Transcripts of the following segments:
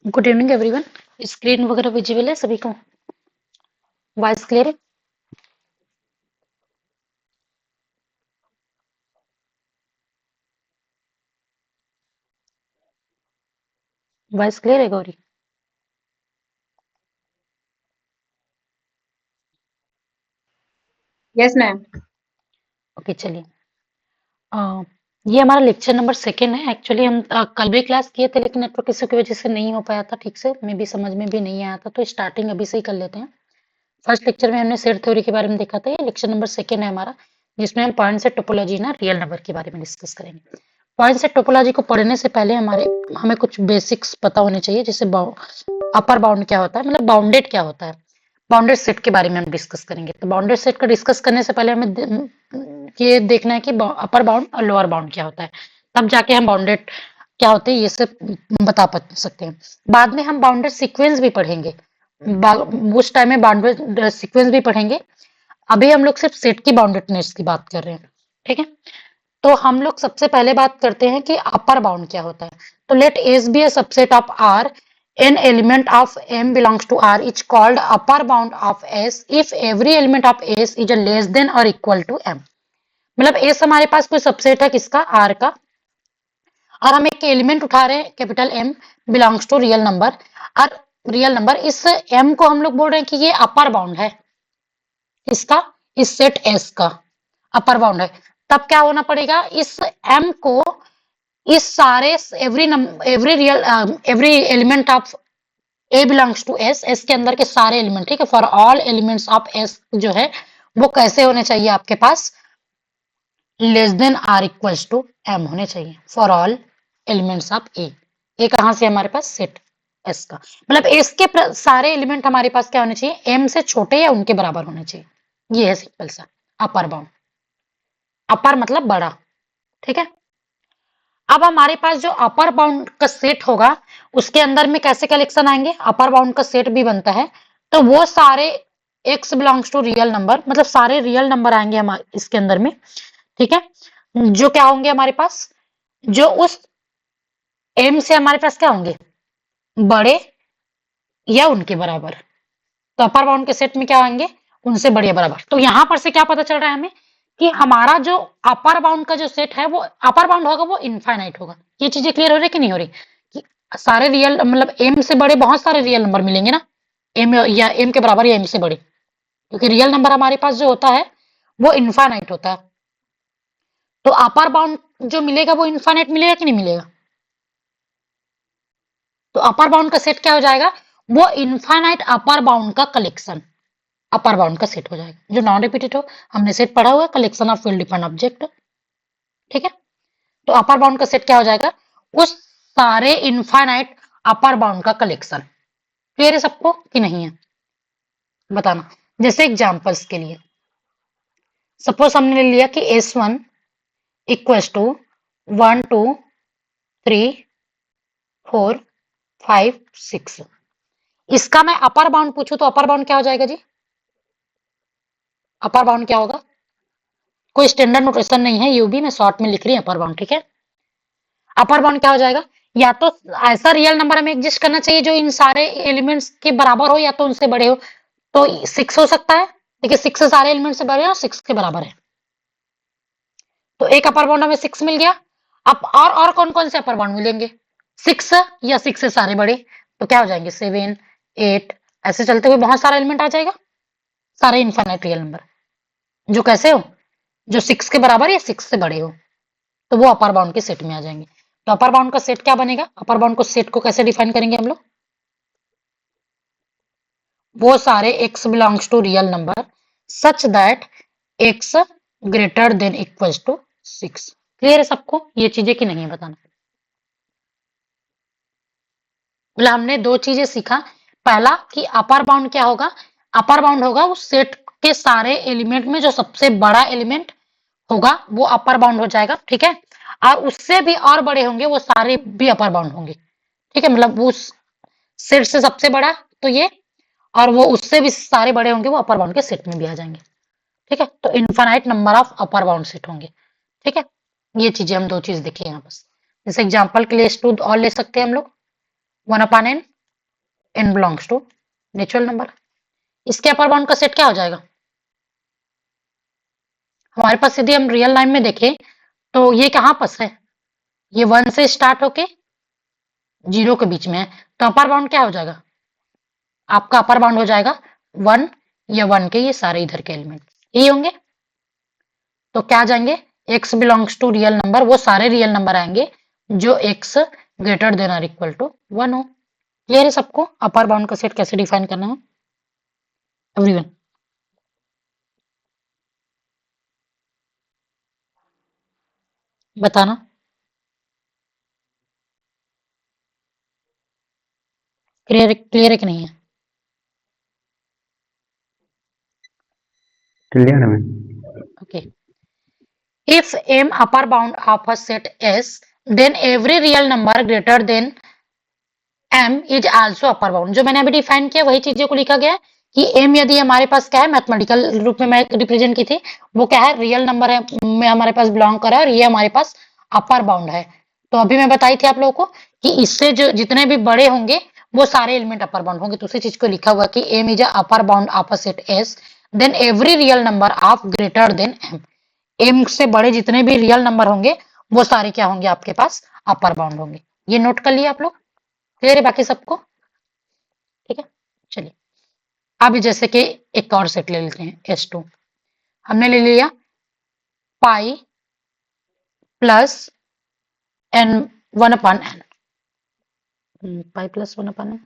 Good evening everyone. Screen वगैरह visible है सभी को? वॉइस क्लियर है? वॉइस क्लियर है गौरी? Yes ma'am. ओके चलिए। अ, ये हमारा लेक्चर नंबर सेकेंड है। एक्चुअली हम कल भी क्लास किए थे लेकिन नेटवर्क इशू की वजह से नहीं हो पाया था ठीक से, मे भी समझ में भी नहीं आया था, तो स्टार्टिंग अभी से ही कर लेते हैं। फर्स्ट लेक्चर में हमने सेट थ्योरी के बारे में देखा था। ये लेक्चर नंबर सेकेंड है हमारा, जिसमें हम पॉइंट से टोपोलॉजी ना रियल नंबर के बारे में डिस्कस करेंगे। पॉइंट से टोपोलॉजी को पढ़ने से पहले हमें कुछ बेसिक्स पता होने चाहिए, जैसे अपर बाउंड क्या होता है, मतलब बाउंडेड क्या होता है। बाउंडेड सेट के बारे में हम डिस्कस करेंगे। तो बाउंडेड सेट का डिस्कस करने से पहले हमें ये देखना है कि अपर बाउंड और लोअर बाउंड क्या होता है, तब जाके हम बाउंडेड क्या होते हैं ये सब सकते हैं। बाद में हम बाउंडेड सीक्वेंस भी पढ़ेंगे, उस टाइम में बाउंडेड सीक्वेंस भी पढ़ेंगे। अभी हम लोग सिर्फ सेट की बाउंडेडनेस की बात कर रहे हैं, ठीक है। तो हम लोग सबसे पहले बात करते हैं कि अपर बाउंड क्या होता है। तो let S be a subset of R, an element of M belongs to R is called upper bound of S if every element of S is a less than और equal to M. मतलब S हमारे पास कोई subset है किसका, are का, और हम एक एलिमेंट उठा रहे हैं capital M belongs to real number, और रियल नंबर इस एम को हम लोग बोल रहे हैं कि ये अपर बाउंड है इसका, इस सेट एस का अपर बाउंड है। तब क्या होना पड़ेगा, इस एम को इस सारे every element of A belongs to S, S के अंदर के सारे एलिमेंट, ठीक है, for all elements of S जो है वो कैसे होने चाहिए आपके पास, less than or equals to M होने चाहिए for all elements of A. A कहां से हमारे पास, सेट एस का, मतलब एस के सारे एलिमेंट हमारे पास क्या होने चाहिए, एम से छोटे या उनके बराबर होने चाहिए। ये है सिंपल सा अपर बाउंड। अपर मतलब बड़ा, ठीक है। अब हमारे पास जो अपर बाउंड का सेट होगा उसके अंदर में कैसे कलेक्शन आएंगे, अपर बाउंड का सेट भी बनता है, तो वो सारे x belongs to real number, मतलब सारे रियल नंबर आएंगे हमारे इसके अंदर में, ठीक है। जो क्या होंगे हमारे पास, जो उस m से हमारे पास क्या होंगे, बड़े या उनके बराबर। तो अपर बाउंड के सेट में क्या आएंगे, उनसे बड़े या बराबर। तो यहां पर से क्या पता चल रहा है हमें कि हमारा जो अपर बाउंड का जो सेट है वो अपर बाउंड होगा, वो इनफाइनाइट होगा। ये चीजें क्लियर हो रही कि नहीं हो रही, कि सारे रियल मतलब एम से बड़े बहुत सारे रियल नंबर मिलेंगे ना, एम या एम के बराबर या एम से बड़े, क्योंकि रियल नंबर हमारे पास जो होता है वो इनफाइनाइट होता है। तो अपर बाउंड जो मिलेगा वो इनफाइनाइट मिलेगा कि नहीं मिलेगा। तो अपर बाउंड का सेट क्या हो जाएगा, वो इनफाइनाइट अपर बाउंड का कलेक्शन अपर बाउंड का सेट हो जाएगा, जो नॉन रिपीटेड हो। हमने सेट पढ़ा हुआ है, collection of well defined object, ठीक है। तो अपर बाउंड का सेट क्या हो जाएगा, उस सारे इनफाइनाइट अपर बाउंड का कलेक्शन। क्लियर है सबको कि नहीं है, बताना। जैसे एग्जांपल्स के लिए, सपोज हमने ले लिया कि S1 इक्वल्स टू 1 2 3 4 5 6। इसका मैं अपर बाउंड पूछूं तो अपर बाउंड क्या हो जाएगा जी, अपर बाउंड क्या होगा, कोई स्टैंडर्ड नोटेशन नहीं है, यू भी मैं शॉर्ट में लिख रही हूँ अपर बाउंड, ठीक है। अपर बाउंड क्या हो जाएगा, या तो ऐसा रियल नंबर हमें एग्जिस्ट करना चाहिए जो इन सारे एलिमेंट्स के बराबर हो या तो उनसे बड़े हो। तो 6 हो सकता है, देखिए 6 से सारे एलिमेंट से बड़े हैं और 6 के बराबर है, तो एक अपर बाउंड हमें 6 मिल गया। अब और कौन कौन से अपर बाउंड मिलेंगे, 6 या 6 से सारे बड़े, तो क्या हो जाएंगे 7 8, ऐसे चलते हुए बहुत सारा एलिमेंट आ जाएगा, सारे इनफाइनाइट रियल नंबर जो कैसे हो, जो 6 के बराबर या 6 से बड़े हो, तो वो अपर बाउंड के सेट में आ जाएंगे। तो अपर बाउंड का सेट क्या बनेगा, अपर बाउंड को सेट को कैसे डिफाइन करेंगे हम लोग, वो सारे x belongs to real number such that x greater than equals to 6। Clear है सबको ये चीजें कि नहीं, बताना। मतलब हमने दो चीजें सीखा, पहला कि अपर बाउंड क्या होगा, अपर बाउंड होगा उस सेट के सारे एलिमेंट में जो सबसे बड़ा एलिमेंट होगा वो अपर बाउंड हो जाएगा, ठीक है। और उससे भी और बड़े होंगे वो सारे भी अपर बाउंड होंगे, ठीक है। मतलब उस सेट से सबसे बड़ा तो ये, और वो उससे भी सारे बड़े होंगे वो अपर बाउंड के सेट में भी आ जाएंगे, ठीक है। तो infinite number of upper bound set होंगे, ठीक है। ये चीजें हम दो चीज देखे यहाँ बस। जैसे एग्जांपल के लिए स्टूड और ले सकते हैं हम लोग, 1/n n belongs to natural number. इसके अपर बाउंड का सेट क्या हो जाएगा? हमारे पास यदि हम रियल लाइन में देखें तो ये कहाँ पास है? ये 1 से स्टार्ट होके 0 के बीच में है, तो अपर बाउंड क्या हो जाएगा? आपका अपर बाउंड हो जाएगा 1 या 1 के ये सारे इधर के एलिमेंट यही होंगे। तो क्या आ जाएंगे? x belongs to real number, वो सारे रियल नंबर आएंगे जो x ग्रेटर देन और इक्वल टू 1 हो। क्लियर है सबको अपर बाउंड का सेट कैसे डिफाइन करना है? एवरीवन बताना। क्लियर है कि नहीं है? क्लियर है ma'am. Okay. If m upper bound of a set S, then every real number greater than m is also upper bound। जो मैंने अभी डिफाइन किया वही चीजों को लिखा गया है कि m यदि हमारे पास क्या है, मैथमेटिकल रूप में मैं रिप्रेजेंट की थी, वो क्या है, रियल नंबर है में हमारे पास बिलोंग कर रहा है और ये हमारे पास अपर बाउंड है। तो अभी मैं बताई थी आप लोगों को कि इससे जो जितने भी बड़े होंगे वो सारे एलिमेंट अपर बाउंड होंगे। तो उसी चीज को लिखा हुआ कि m is upper bound of a set S, then every real number of greater than m। M से बड़े जितने भी रियल नंबर होंगे वो सारे क्या होंगे आपके पास? अपर बाउंड होंगे। ये नोट कर लिया आप लोग? क्लियर है बाकी सबको? ठीक है, चलिए अब जैसे कि एक और सेट ले लेते हैं S2। हमने ले लिया pi plus n 1/n। Pi plus 1/n,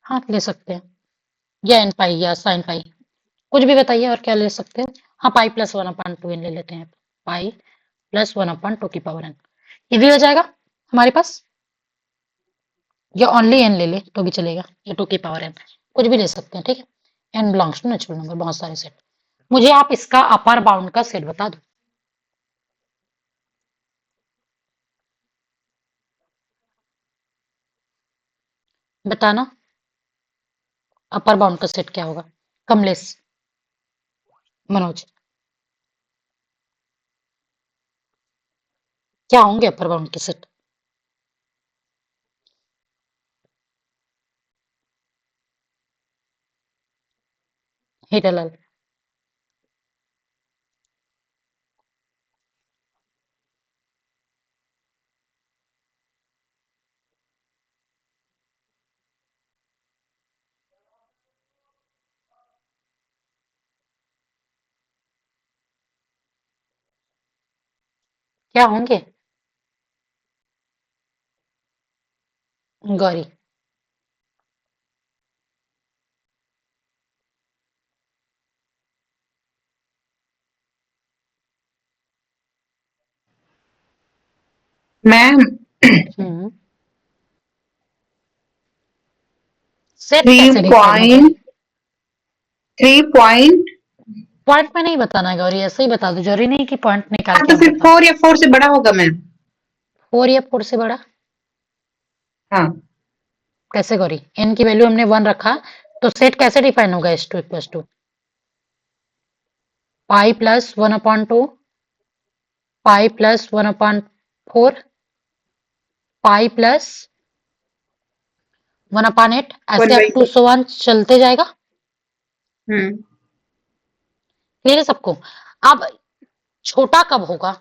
हाँ ले सकते हैं, या एन पाई या साइन पाई, कुछ भी बताइए और क्या ले सकते हैं। हाँ पाई प्लस 1/2n ले लेते हैं। पाई प्लस 1/2 की पावर n, ये भी हो जाएगा हमारे पास, या ओनली n ले ले तो भी चलेगा, या 2 की पावर n, कुछ भी ले सकते हैं। ठीक है, n belongs to natural number, बहुत सारे सेट। मुझे आप इसका अपर बाउंड का सेट बता दो। बताना अपर बाउंड का सेट क्या होगा? कमलेश, मनोज, क्या होंगे अपर बाउंड के सेट? हीरालाल, क्या होंगे? गौरी, मैम हम्म, सेट थ्री कैसे डिफाइन होगा? Point 3 point. पॉइंट में नहीं बताना है गौरी, ऐसे ही बता दो, जरूरी नहीं कि पॉइंट निकाल हाँ के तो आप फिर बताओ। 4 या 4 से बड़ा होगा मैम। 4 या 4 से बड़ा? हाँ कैसे गौरी? n की वैल्यू हमने 1 रखा, तो सेट कैसे डिफाइन होगा? S2 equals to pi plus 1/2, pi plus 1/4, pi plus 1/8, one ऐसे up by two so one चलते जाएगा। हम्म क्लियर है सबको? अब छोटा कब होगा?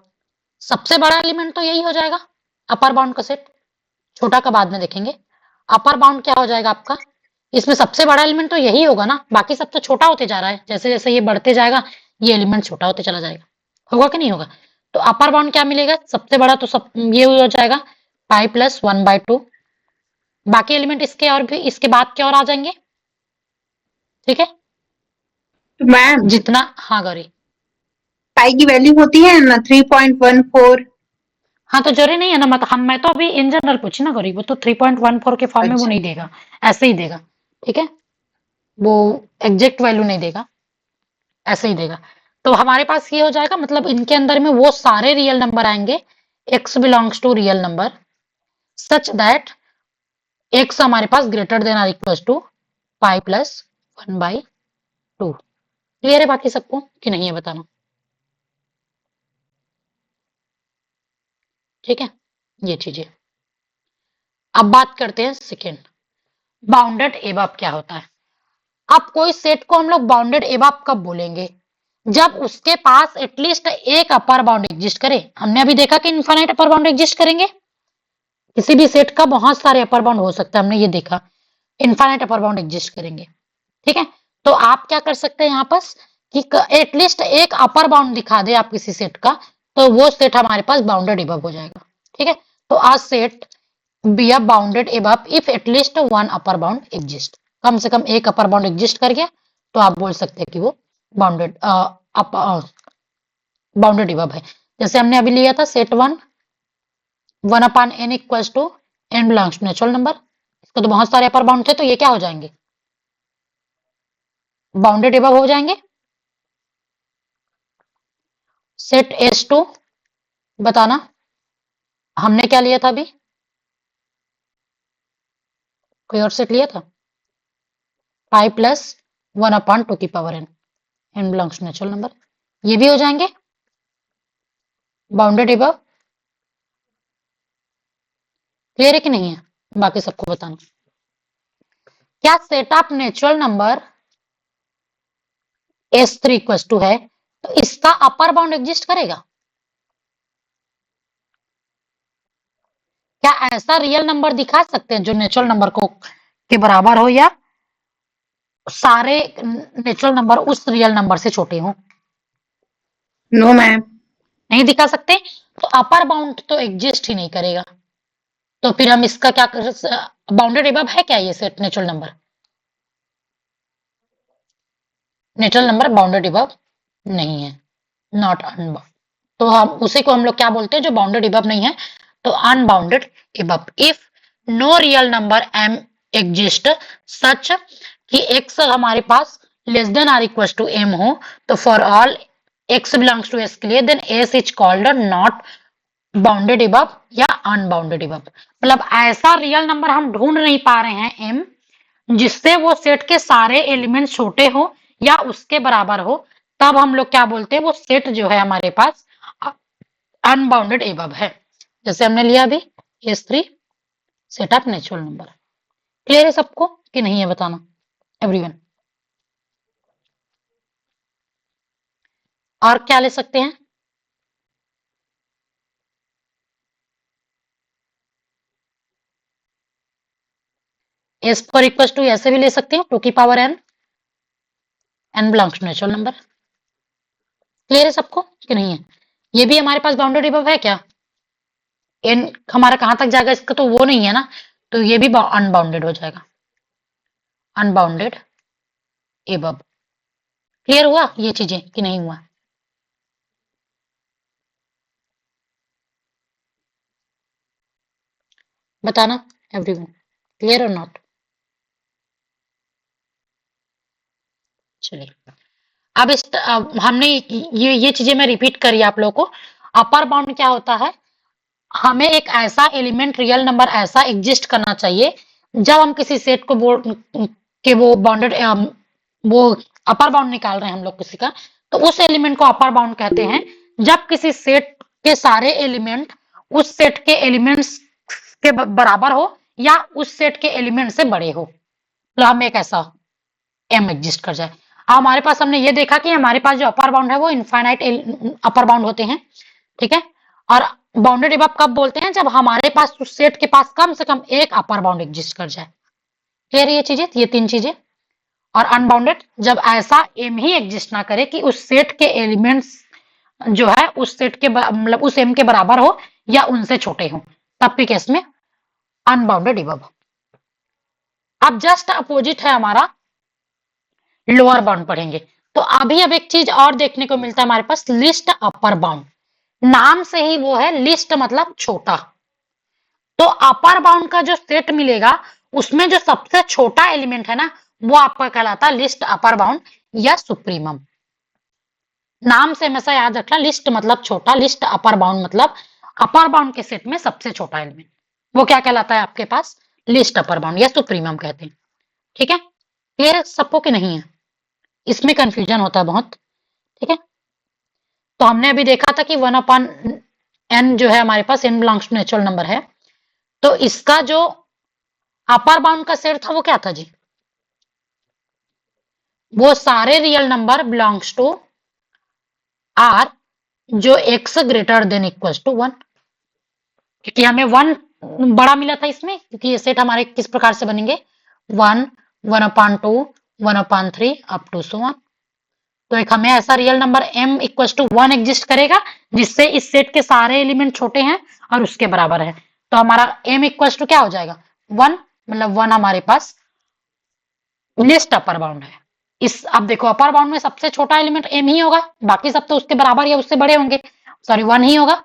सबसे बड़ा एलिमेंट तो यही हो जाएगा अपर बाउंड का सेट, छोटा का बाद में देखेंगे। अपर बाउंड क्या हो जाएगा आपका? इसमें सबसे बड़ा एलिमेंट तो यही होगा ना, बाकी सब तो छोटा होते जा रहा है, जैसे जैसे ये बढ़ते जाएगा ये एलिमेंट छोटा होते चला जाएगा। होगा कि नहीं होगा? तो अपर बाउंड क्या मिलेगा? सबसे बड़ा तो सब ये हो जाएगा पाई प्लस 1/2, बाकी एलिमेंट इसके और भी इसके बाद के और आ जाएंगे। ठीक है, तो मैम जितना, हाँ गौरी, पाई की वैल्यू होती है ना 3.14। हाँ तो जरूरी नहीं है ना, मतलब हम मैं तो अभी इन जनरल पूछी ना गौरी, वो तो 3.14 के फॉर्म में वो अच्छा नहीं देगा, ऐसे ही देगा। ठीक है, वो एग्जैक्ट वैल्यू नहीं देगा, ऐसे ही देगा। तो हमारे पास ये हो जाएगा, मतलब इनके अंदर में वो सारे रियल नंबर आएंगे x belongs to real number such that x हमारे पास greater than or equal to pi plus 1/2। Clear है बाकी सबको कि नहीं है बताना? ठीक है, ये चीजें। अब बात करते हैं सेकेंड। बाउंडेड एबव क्या होता है? अब कोई सेट को हम लोग बाउंडेड एबव कब बोलेंगे? जब उसके पास एटलीस्ट एक अपर बाउंड एग्जिस्ट करे। हमने अभी देखा कि इनफाइनाइट अपर बाउंड एग्जिस्ट करेंगे। किसी भी सेट का बहुत सारे अपर बाउंड हो सकता है, हमने ये देखा। इनफाइनाइट अपर बाउंड एग्जिस्ट करेंगे, ठीक है। तो आप क्या कर सकते हैं यहाँ पास कि एटलीस्ट एक अपर बाउंड दिखा दे आप किसी सेट का, तो वो सेट हमारे पास बाउंडेड एबव हो जाएगा, ठीक है। तो a set B a bounded above if at least one upper bound exist. कम से कम एक अपर बाउंड एग्जिस्ट कर गया तो आप बोल सकते हैं कि वो बाउंडेड बाउंडेड एबव है। जैसे हमने अभी लिया था set one upon n equals to n belongs to natural number. इसको तो बहुत सारे अपर बाउंड थे, तो ये क्या हो जाएंगे? बाउंडेड एबव हो जाएंगे। सेट एस टू बताना, हमने क्या लिया था अभी? कोई और सेट लिया था? 5 प्लस 1 अपॉन 2 की power n, n belongs to natural number. ये भी हो जाएंगे बाउंडेड एबव। क्लियर है कि नहीं है? बाकी सबको बताना। क्या set of natural number S3 equal to है तो इसका अपर बाउंड एग्जिस्ट करेगा? क्या ऐसा रियल नंबर दिखा सकते हैं जो नेचुरल नंबर को के बराबर हो, या सारे नेचुरल नंबर उस रियल नंबर से छोटे हों? No ma'am. नहीं दिखा सकते, तो अपर बाउंड तो एग्जिस्ट ही नहीं करेगा। तो फिर हम इसका क्या कर, बाउंडेड एबव है क्या ये set natural number? Natural number bounded above नहीं है, नॉट अनबाउंड। तो हम उसी को हम लोग क्या बोलते हैं जो बाउंडेड एबव नहीं है, तो unbounded above. If no real number m exist such कि x हमारे पास less than or equal to m हो, तो for all x belongs to s के लिए then s is called not bounded above या अनबाउंडेड एबव। मतलब ऐसा रियल नंबर हम ढूंढ नहीं पा रहे हैं m जिससे वो सेट के सारे एलिमेंट छोटे हो या उसके बराबर हो, तब हम लोग क्या बोलते हैं वो सेट जो है हमारे पास अनबाउंडेड एबव है। जैसे हमने लिया अभी S3 set of natural number. Clear है सबको कि नहीं है बताना एवरीवन। और क्या ले सकते हैं? S फॉर इक्वल टू ऐसे भी ले सकते हैं 2 की power n, n belongs to natural number. Clear है सबको कि नहीं है? ये भी हमारे पास बाउंडेड एबव है क्या? n हमारा कहां तक जाएगा इसका तो वो नहीं है ना, तो ये भी अनबाउंडेड हो जाएगा, अनबाउंडेड एबव। क्लियर हुआ ये चीजें कि नहीं हुआ? बताना एवरीवन, क्लियर और नॉट? चलिए अब हमने ये चीजें मैं रिपीट करी आप लोगों को। अपर बाउंड क्या होता है? हमें एक ऐसा एलिमेंट रियल नंबर ऐसा एग्जिस्ट करना चाहिए जब हम किसी सेट को बोल कि वो बाउंडेड वो अपर बाउंड निकाल रहे हैं हम लोग किसी का, तो उस एलिमेंट को अपर बाउंड कहते हैं जब किसी सेट के सारे एलिमेंट उस सेट के एलिमेंट्स के बराबर हो या उस सेट के एलिमेंट से बड़े हो, तो हम एक ऐसा एम एग्जिस्ट कर जाए। अब हमारे पास हमने ये देखा कि हमारे पास जो अपर बाउंड है वो इनफाइनाइट अपर बाउंड होते हैं, ठीक है। और बाउंडेड एबव कब बोलते हैं? जब हमारे पास उस सेट के पास कम से कम एक अपर बाउंड एग्जिस्ट कर जाए। क्लियर है ये चीजें, ये 3 चीजें। और अनबाउंडेड जब ऐसा एम ही एग्जिस्ट ना करे कि उस सेट के एलिमेंट्स जो है उस सेट के मतलब उस एम के बराबर हो या उनसे छोटे हो, तब भी केस में अनबाउंडेड एबव। अब जस्ट अपोजिट है हमारा लोअर बाउंड पढ़ेंगे। तो अभी अब एक चीज और देखने को मिलता है हमारे पास, लिस्ट अपर बाउंड। नाम से ही वो है लिस्ट मतलब छोटा। तो अपर बाउंड का जो सेट मिलेगा उसमें जो सबसे छोटा एलिमेंट है ना वो आपका कहलाता है लिस्ट अपर बाउंड या सुप्रीमम। नाम से हमेशा याद रखना, लिस्ट मतलब छोटा, लिस्ट अपर बाउंड मतलब अपर बाउंड के सेट में सबसे छोटा एलिमेंट, वो क्या कहलाता है आपके पास? लिस्ट अपर बाउंड या सुप्रीमम कहते हैं, ठीक है। क्लियर है सबको कि नहीं है? इसमें कंफ्यूजन होता है बहुत, ठीक है। तो हमने अभी देखा था कि 1 अपॉन n जो है हमारे पास n belongs to natural number है, तो इसका जो अपर बाउंड का सेट था वो क्या था जी? वो सारे real number belongs to R जो x greater than equals to 1, क्योंकि हमें 1 बड़ा मिला था इसमें, क्योंकि ये सेट हमारे किस प्रकार से बनेंगे, 1, 1/2, 1/3 अप टू सो ऑन। तो एक हमें ऐसा real number m equals to 1 exist करेगा जिससे इस सेट के सारे एलिमेंट छोटे हैं और उसके बराबर है। तो हमारा m इक्वल्स टू क्या हो जाएगा, 1, मतलब 1 हमारे पास लिस्ट अपर बाउंड है। इस अब देखो अपर बाउंड में सबसे छोटा एलिमेंट m ही होगा, बाकी सब तो उसके बराबर या उससे बड़े होंगे, सॉरी 1 ही होगा,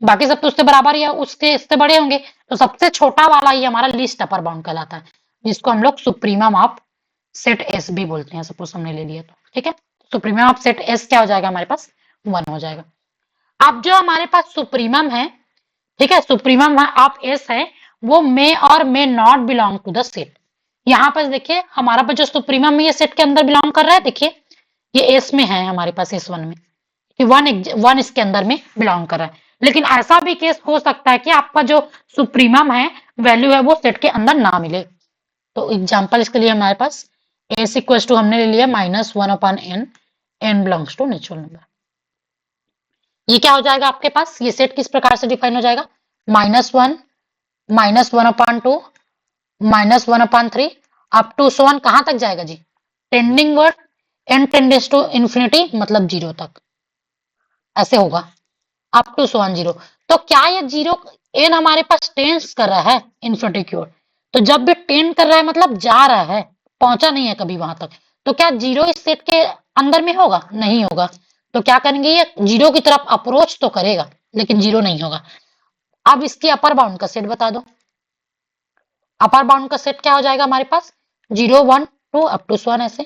बाकी सब तो उससे बराबर या उसके इससे बड़े होंगे। तो सबसे छोटा वाला ही हमारा लीस्ट अपर बाउंड कहलाता है, जिसको हम लोग सुप्रीमम ऑफ सेट एस भी बोलते हैं। सपोज हमने ले लिया तो ठीक है, सुप्रीमम ऑफ सेट एस क्या हो जाएगा हमारे पास, 1 हो जाएगा। अब जो हमारे पास सुप्रीमम है, ठीक है, सुप्रीमम ऑफ एस है, वो मे और may not belong to the set. यहाँ पर देखिए हमारा पास जो सुप्रीमम है ये सेट के अंदर बिलोंग कर रहा है, देखिए ये एस में है हमारे पास, एस 1 में कि 1 इसके अंदर में बिलोंग कर रहा है। लेकिन ऐसा भी केस हो सकता है कि आपका जो सुप्रीमम है वैल्यू है वो सेट के अंदर ना मिले। तो एग्जांपल इसके लिए हमारे पास एस इक्वल्स टू हमने ले लिया -1/n, n belongs to natural number. ये क्या हो जाएगा आपके पास, ये सेट किस प्रकार से डिफाइन हो जाएगा, -1, -1/2, -1/3 अप टू सो ऑन, कहां तक जाएगा जी, tending word n tends to infinity, मतलब 0 तक, ऐसे होगा अप टू सो ऑन 0। तो क्या ये 0 n हमारे पास टेंस कर रहा है इन्फिनिटी की ओर, तो जब भी टेंड कर रहा है मतलब जा रहा है, पहुंचा नहीं है कभी वहां तक, तो क्या 0 इस सेट के अंदर में होगा, नहीं होगा। तो क्या करेंगे, ये 0 की तरफ अप्रोच तो करेगा लेकिन 0 नहीं होगा। अब इसकी अपर बाउंड का सेट बता दो, अपर बाउंड का सेट क्या हो जाएगा हमारे पास, 0, 1, 2 अप टू 1, ऐसे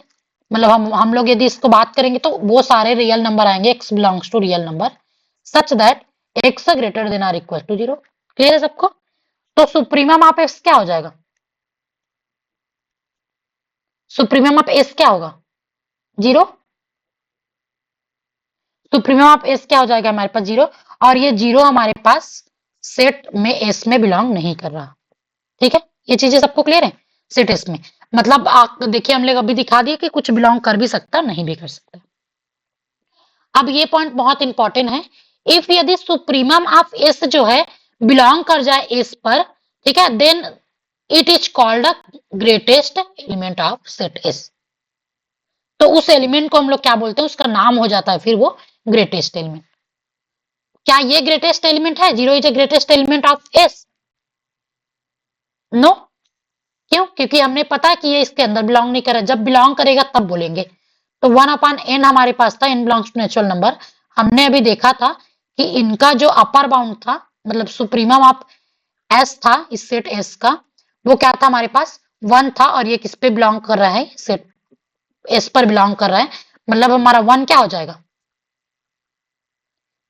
मतलब हम लोग यदि इसको बात करेंगे तो वो सारे रियल नंबर आएंगे, x belongs to real number such that x greater than or equal to 0। Clear है सबको। तो सुप्रीमम ऑफ x क्या हो जाएगा, सुप्रीमम ऑफ s क्या होगा, 0, सुप्रीमम ऑफ s क्या हो जाएगा हमारे पास 0, और ये 0 हमारे पास सेट में s में बिलोंग नहीं कर रहा। ठीक है, ये चीजें सबको क्लियर है, सेट s में मतलब देखिए हम लोग अभी दिखा दिए कि कुछ बिलोंग कर भी सकता नहीं भी कर सकता। अब ये पॉइंट बहुत इंपॉर्टेंट है, इफ यदि सुप्रीमम ऑफ एस जो है बिलोंग कर जाए एस पर, ठीक है, then it is called a greatest element of set S. तो उस एलिमेंट को हम लोग क्या बोलते हैं, उसका नाम हो जाता है फिर वो ग्रेटेस्ट एलिमेंट। क्या ये ग्रेटेस्ट एलिमेंट है, 0 is a greatest element of S, no, क्यों, क्योंकि हमने पता कि ये इसके अंदर बिलोंग नहीं कर रहा, जब बिलोंग करेगा तब बोलेंगे। तो 1/n हमारे पास था, n belongs to natural number. हमने अभी देखा था कि इनका जो अपर बाउंड था, मतलब सुप्रीमम ऑफ s था इस सेट s का, वो क्या था हमारे पास 1 था, और ये किस पे बिलोंग कर रहा है, सेट s पर बिलोंग कर रहा है, मतलब हमारा 1 क्या हो जाएगा,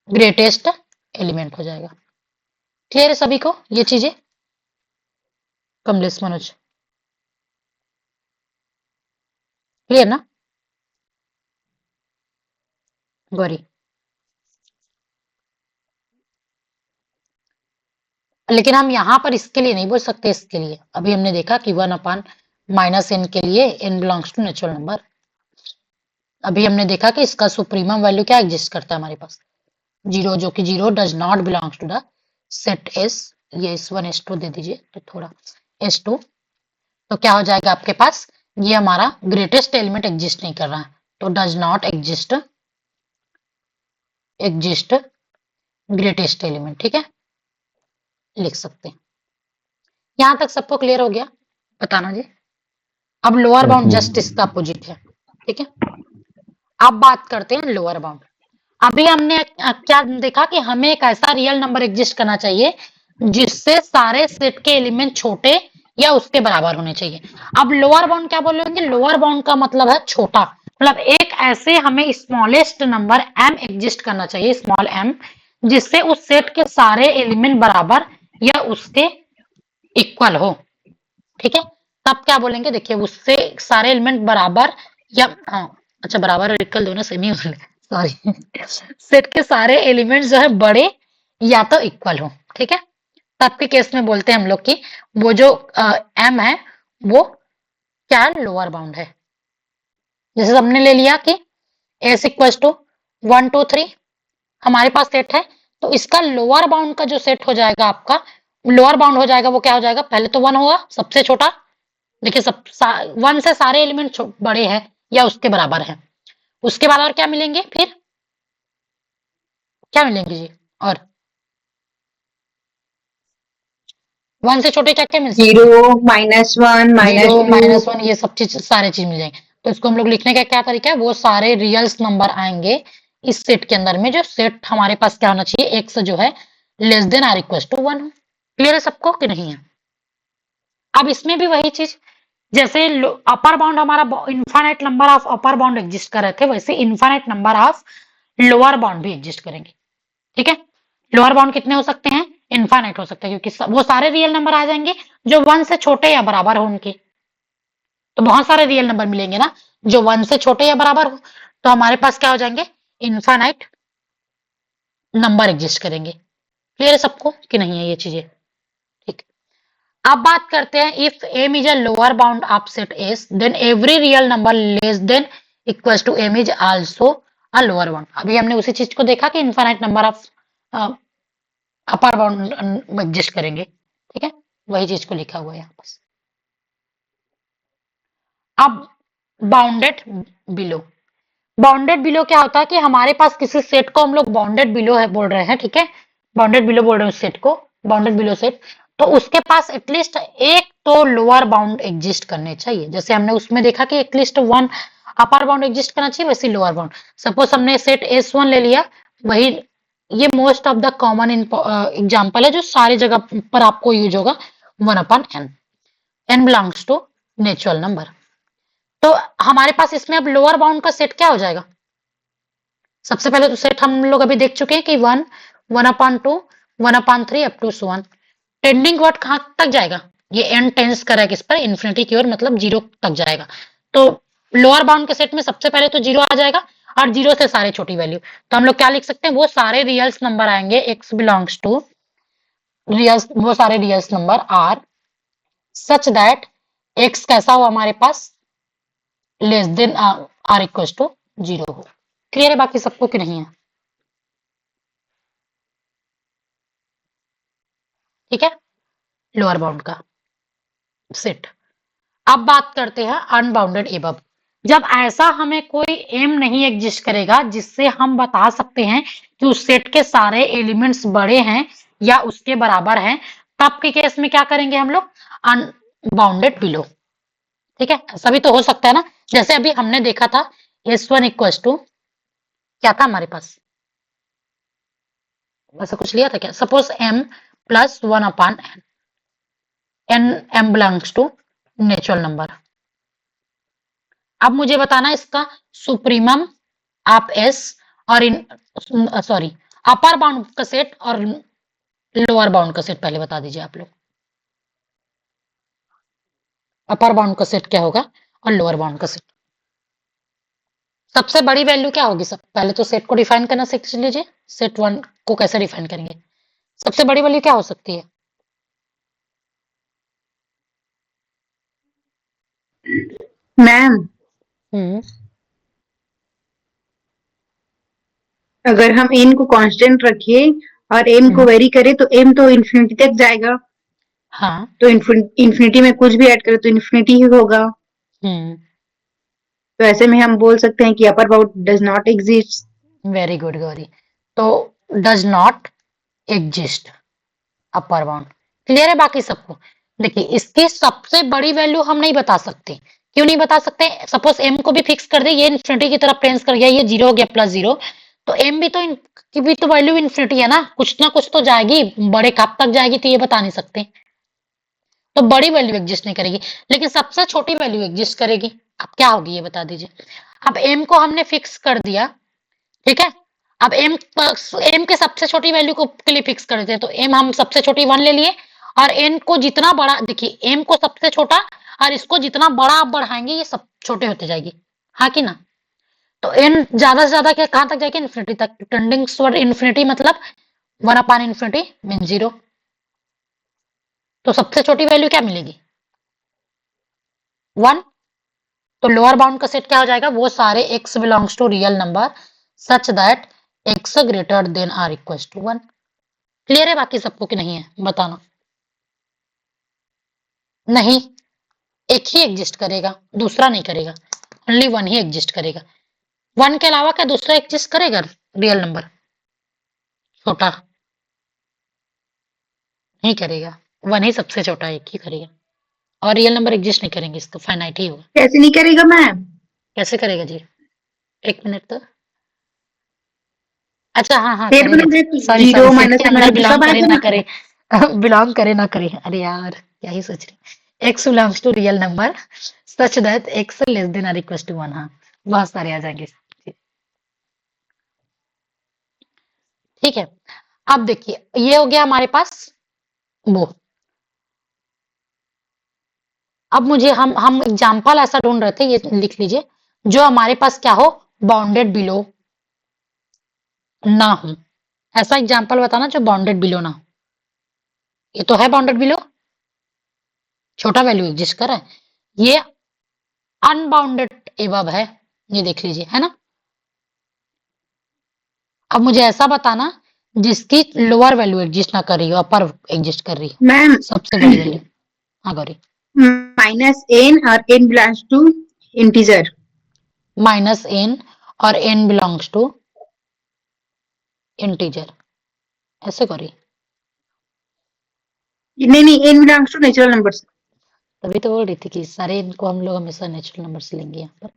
ग्रेटेस्ट एलिमेंट हो जाएगा। क्लियर है सभी को ये चीजें, कमलेश मनोज, क्लियर ना, गौरी। लेकिन हम यहाँ पर इसके लिए नहीं बोल सकते, इसके लिए अभी हमने देखा कि 1/-n के लिए n belongs to natural number. अभी हमने देखा कि इसका सुप्रीमम वैल्यू क्या एग्जिस्ट करता है हमारे पास, 0, जो कि 0 does not belongs to the set s। ये s1 s2 दे दीजिए तो थोड़ा s2, तो क्या हो जाएगा आपके पास, ये हमारा ग्रेटेस्ट एलिमेंट एग्जिस्ट नहीं कर रहा है, तो does not exist greatest element. ठीक है, लिख सकते हैं। यहां तक सबको क्लियर हो गया, बताना जी। अब लोअर बाउंड जस्ट इसका अपोजिट है, ठीक है। अब बात करते हैं लोअर बाउंड। अभी हमने क्या देखा कि हमें एक ऐसा रियल नंबर एग्जिस्ट करना चाहिए जिससे सारे सेट के एलिमेंट छोटे या उसके बराबर होने चाहिए। अब लोअर बाउंड क्या बोलेंगे, लोअर बाउंड का मतलब है छोटा, मतलब एक ऐसे हमें स्मॉलेस्ट नंबर m एग्जिस्ट करना चाहिए, स्मॉल m, जिससे उस सेट के सारे एलिमेंट बराबर या उसके इक्वल हो। ठीक है, तब क्या बोलेंगे, देखिए उससे सारे एलिमेंट बराबर या अच्छा बराबर और इक्वल दोनों सेम ही होंगे, सॉरी सेट के सारे एलिमेंट जो है बड़े या तो इक्वल हो। ठीक है, तब के केस में बोलते हैं हम लोग कि वो जो एम है वो क्या है, लोअर बाउंड है। जैसे हमने ले लिया कि एस इक्वल्स टू 1 2 3 हमारे पास सेट है, तो इसका लोअर बाउंड का जो सेट हो जाएगा आपका, लोअर बाउंड हो जाएगा वो क्या हो जाएगा, पहले तो 1 होगा सबसे छोटा। देखिए 1 से सारे एलिमेंट बड़े हैं या उसके बराबर है। उसके बाद और क्या मिलेंगे, फिर क्या मिलेंगे जी, और 1 से छोटे क्या क्या मिल सकते हैं, 0, -1, जीरो -2। -1 ये सब चीज, सारे चीज मिल जाएंगे। तो इसको हम लोग लिखने का क्या तरीका है, वो सारे रियल्स नंबर आएंगे इस सेट के अंदर में, जो सेट हमारे पास क्या होना चाहिए, एक्स जो है less than or equal to 1। Clear है सबको कि नहीं है। अब इसमें भी वही चीज, जैसे अपर बाउंड हमारा infinite number of upper bound exist कर रहे थे, वैसे infinite number of lower bound भी एग्जिस्ट करेंगे। ठीक है, लोअर बाउंड कितने हो सकते हैं, इनफाइनाइट हो सकते हैं, क्योंकि वो सारे रियल नंबर आ जाएंगे जो 1 से छोटे या बराबर हो उनके। तो बहुत सारे रियल नंबर मिलेंगे ना जो 1 से छोटे या बराबर हो, तो हमारे पास क्या हो जाएंगे, इनफाइनाइट नंबर एग्जिस्ट करेंगे। क्लियर है सबको कि नहीं है ये चीजें। ठीक, अब बात करते हैं, if M is a lower bound of set S then every real number less than equals to M is also a lower bound. अभी हमने उसी चीज को देखा कि infinite number of upper bound exist करेंगे। ठीक है, वही चीज को लिखा हुआ है यहाँ पर। अब बाउंडेड बिलो, बाउंडेड बिलो क्या होता है कि हमारे पास किसी सेट को हम लोग बाउंडेड बिलो है बोल रहे हैं। ठीक है, बाउंडेड बिलो बोल रहे हैं उस सेट को, बाउंडेड बिलो सेट, तो उसके पास एटलीस्ट एक तो लोअर बाउंड एग्जिस्ट करने चाहिए। जैसे हमने उसमें देखा कि एटलीस्ट 1 अपर बाउंड एग्जिस्ट करना चाहिए, वैसे लोअर बाउंड। सपोज हमने सेट S1 ले लिया, वही ये most of the common example है जो सारी जगह पर आपको यूज होगा, 1/n, n belongs to natural number. तो हमारे पास इसमें अब लोअर बाउंड का सेट क्या हो जाएगा, सबसे पहले तो सेट हम लोग अभी देख चुके हैं कि 1 1/2 1/3 अप टू 1। टेंडिंग वर्ड कहां तक जाएगा, ये एन टेंस कर रहा है किस पर, इन्फिनिटी की ओर, मतलब 0 तक जाएगा। तो लोअर बाउंड के सेट में सबसे पहले तो 0 आ जाएगा, और 0 से सारे छोटी वैल्यू। तो हम लोग क्या लिख सकते हैं, वो सारे रियल्स नंबर आएंगे x बिलोंग्स टू रियल्स, वो सारे reals number are such that x कैसा हो हमारे पास, less than or equal to 0 हो। क्लियर है बाकी सबको कि नहीं है। ठीक है, लोअर बाउंड का सेट। अब बात करते हैं अनबाउंडेड एबव। जब ऐसा हमें कोई एम नहीं एग्जिस्ट करेगा जिससे हम बता सकते हैं कि उस सेट के सारे एलिमेंट्स बड़े हैं या उसके बराबर हैं, तब के केस में क्या करेंगे हम लोग, अनबाउंडेड बिलो। ठीक है, ऐसा भी तो हो सकता है ना, जैसे अभी हमने देखा था S1 इक्वल टू क्या था हमारे पास, ऐसा कुछ लिया था क्या, suppose m plus 1/n, m belongs to natural number. अब मुझे बताना इसका सुप्रीमम आप एस और इन सॉरी अपर बाउंड का सेट और लोअर बाउंड का सेट पहले बता दीजिए आप लोग। अपर बाउंड का सेट क्या होगा और लोअर बाउंड का सेट, सबसे बड़ी वैल्यू क्या होगी, सब पहले तो सेट को डिफाइन करना सीख लीजिए। सेट 1 को कैसे डिफाइन करेंगे, सबसे बड़ी वैल्यू क्या हो सकती है, मैम, हम्म अगर हम n को कांस्टेंट रखिए और m को हम्म, वेरी करें तो m तो इन्फिनिटी तक जाएगा, हाँ, तो इन्फिनिटी में कुछ भी ऐड करें तो इन्फिनिटी ही होगा। हम्म, तो ऐसे में हम बोल सकते हैं कि upper bound does not exist. Very good Gauri. तो does not exist upper bound. Clear है बाकी सबको। देखिए इसकी सबसे बड़ी वैल्यू हम नहीं बता सकते, क्यों नहीं बता सकते, सपोज m को भी फिक्स कर दे, ये इन्फिनिटी की तरफ टेंस कर गया, ये 0 हो गया +0, तो m भी तो की भी तो वैल्यू इन्फिनिटी है ना कुछ तो जाएगी, बड़े कब तक जाएगी तो ये बता नहीं सकते। तो बड़ी वैल्यू एग्जिस्ट नहीं करेगी, लेकिन सबसे छोटी वैल्यू एग्जिस्ट करेगी। अब क्या होगी ये बता दीजिए। अब m को हमने फिक्स कर दिया, ठीक है, अब m के सबसे छोटी वैल्यू को के लिए फिक्स कर देते हैं, तो m हम सबसे छोटी 1 ले लिए, और n को जितना बड़ा, देखिए m को सबसे छोटा, और इसको जितना बड़ा आप बढ़ाएंगे ये सब छोटे होते जाएगी, हाँ कि ना। तो n ज्यादा से ज्यादा क्या कहां तक जाएगी, इन्फिनिटी तक। टेंडिंग टुवर्ड इन्फिनिटी मतलब 1/infinity मीन 0। तो सबसे छोटी वैल्यू क्या मिलेगी? 1। तो लोअर बाउंड का सेट क्या हो जाएगा? वो सारे x belongs to real number such that x greater than or equal to 1। Clear है बाकी सबको कि नहीं है? बताना। नहीं, एक ही एग्जिस्ट करेगा, दूसरा नहीं करेगा। ओनली वन ही एग्जिस्ट करेगा। वन के अलावा क्या दूसरा एग्जिस्ट करेगा? रियल नंबर छोटा नहीं करेगा। वन ही सबसे छोटा एक ही करेगा, और रियल नंबर एग्जिस्ट नहीं करेंगे, इसका फाइनाइट ही होगा। कैसे नहीं करेगा मैम? कैसे करेगा जी? एक मिनट तो। अच्छा, हाँ हाँ, फिर करेगा जी। मतलब sorry zero sorry, set minus के वन अंदर माइनस टू बिलोंग सब करे आएगा ना ना? करे, बिलोंग करे ना करे, अरे यार क्या ही सोच रही। X belongs to real number such that x less than or equal to 1। हाँ, बहुत सारे आ जाएंगे। ठीक है, अब देखिए ये हो गया हमारे पास वो। अब मुझे हम एग्जाम्पल ऐसा ढूंढ रहे थे, ये लिख लीजिए, जो हमारे पास क्या हो, बाउंडेड बिलो ना हो। ऐसा एग्जाम्पल बताना जो बाउंडेड बिलो ना हो। ये तो है बाउंडेड बिलो, छोटा वैल्यू एग्जिस्ट कर रहा है। ये अनबाउंडेड एबव है, ये देख लीजिए, है ना। अब मुझे ऐसा बताना जिसकी लोअर वैल्यू एग्जिस्ट ना कर रही हो, अपर एग्जिस्ट कर रही हो, मैम सबसे बड़ी वैल्यू। हाँ गौरी। माइनस एन और n belongs to integer. Minus n और एन बिलोंग्स टू इंटीजर, ऐसे गौरी। नहीं नहीं, n belongs to natural numbers. तभी तो बोल रही थी कि सारे इनको हम लोग हमेशा नेचुरल नंबर से लेंगे यहाँ पर।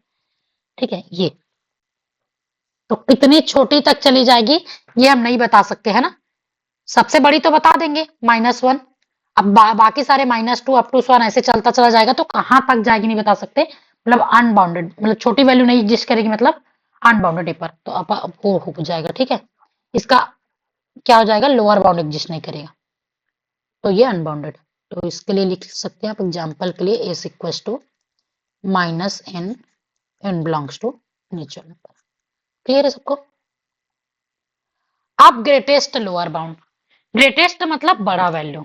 ठीक है, ये तो कितनी छोटी तक चली जाएगी ये हम नहीं बता सकते, है ना। सबसे बड़ी तो बता देंगे -1। अब बाकी सारे -2 अप टू 1 ऐसे चलता चला जाएगा, तो कहाँ तक जाएगी नहीं बता सकते। मतलब अनबाउंडेड, मतलब छोटी वैल्यू नहीं एग्जिस्ट करेगी, मतलब अनबाउंडेड पर तो अब वो हो जाएगा। ठीक है, इसका क्या हो जाएगा, लोअर बाउंड एग्जिस्ट नहीं करेगा, तो ये अनबाउंडेड। तो इसके लिए लिख सकते हैं आप एग्जाम्पल के लिए, s equal to minus n, n belongs to natural number. Clear है सबको? अब ग्रेटेस्ट लोअर बाउंड, ग्रेटेस्ट मतलब बड़ा वैल्यू।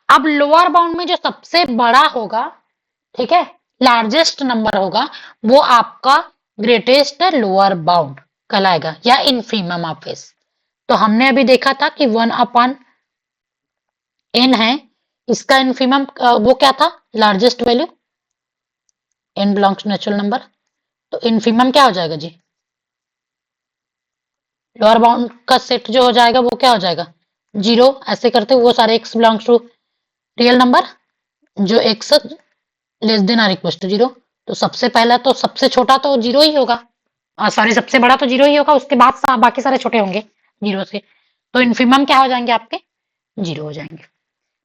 अब लोअर बाउंड में जो सबसे बड़ा होगा, ठीक है, लार्जेस्ट नंबर होगा, वो आपका ग्रेटेस्ट लोअर बाउंड कहलाएगा, या इनफीमम ऑफ एस। तो हमने अभी देखा था कि 1/n है, इसका इनफीमम वो क्या था, largest value, n belongs to natural number. तो इनफीमम क्या हो जाएगा जी, लोअर बाउंड का सेट जो हो जाएगा वो क्या हो जाएगा, 0। ऐसे करते हुए वो सारे x belongs to real number जो x less than or equal to 0। तो सबसे पहला तो सबसे छोटा तो 0 ही होगा, सॉरी सबसे बड़ा तो 0 ही होगा, उसके बाद बाकी सारे छोटे होंगे 0 से। तो इनफीमम क्या हो जाएंगे आपके, 0 हो जाएंगे।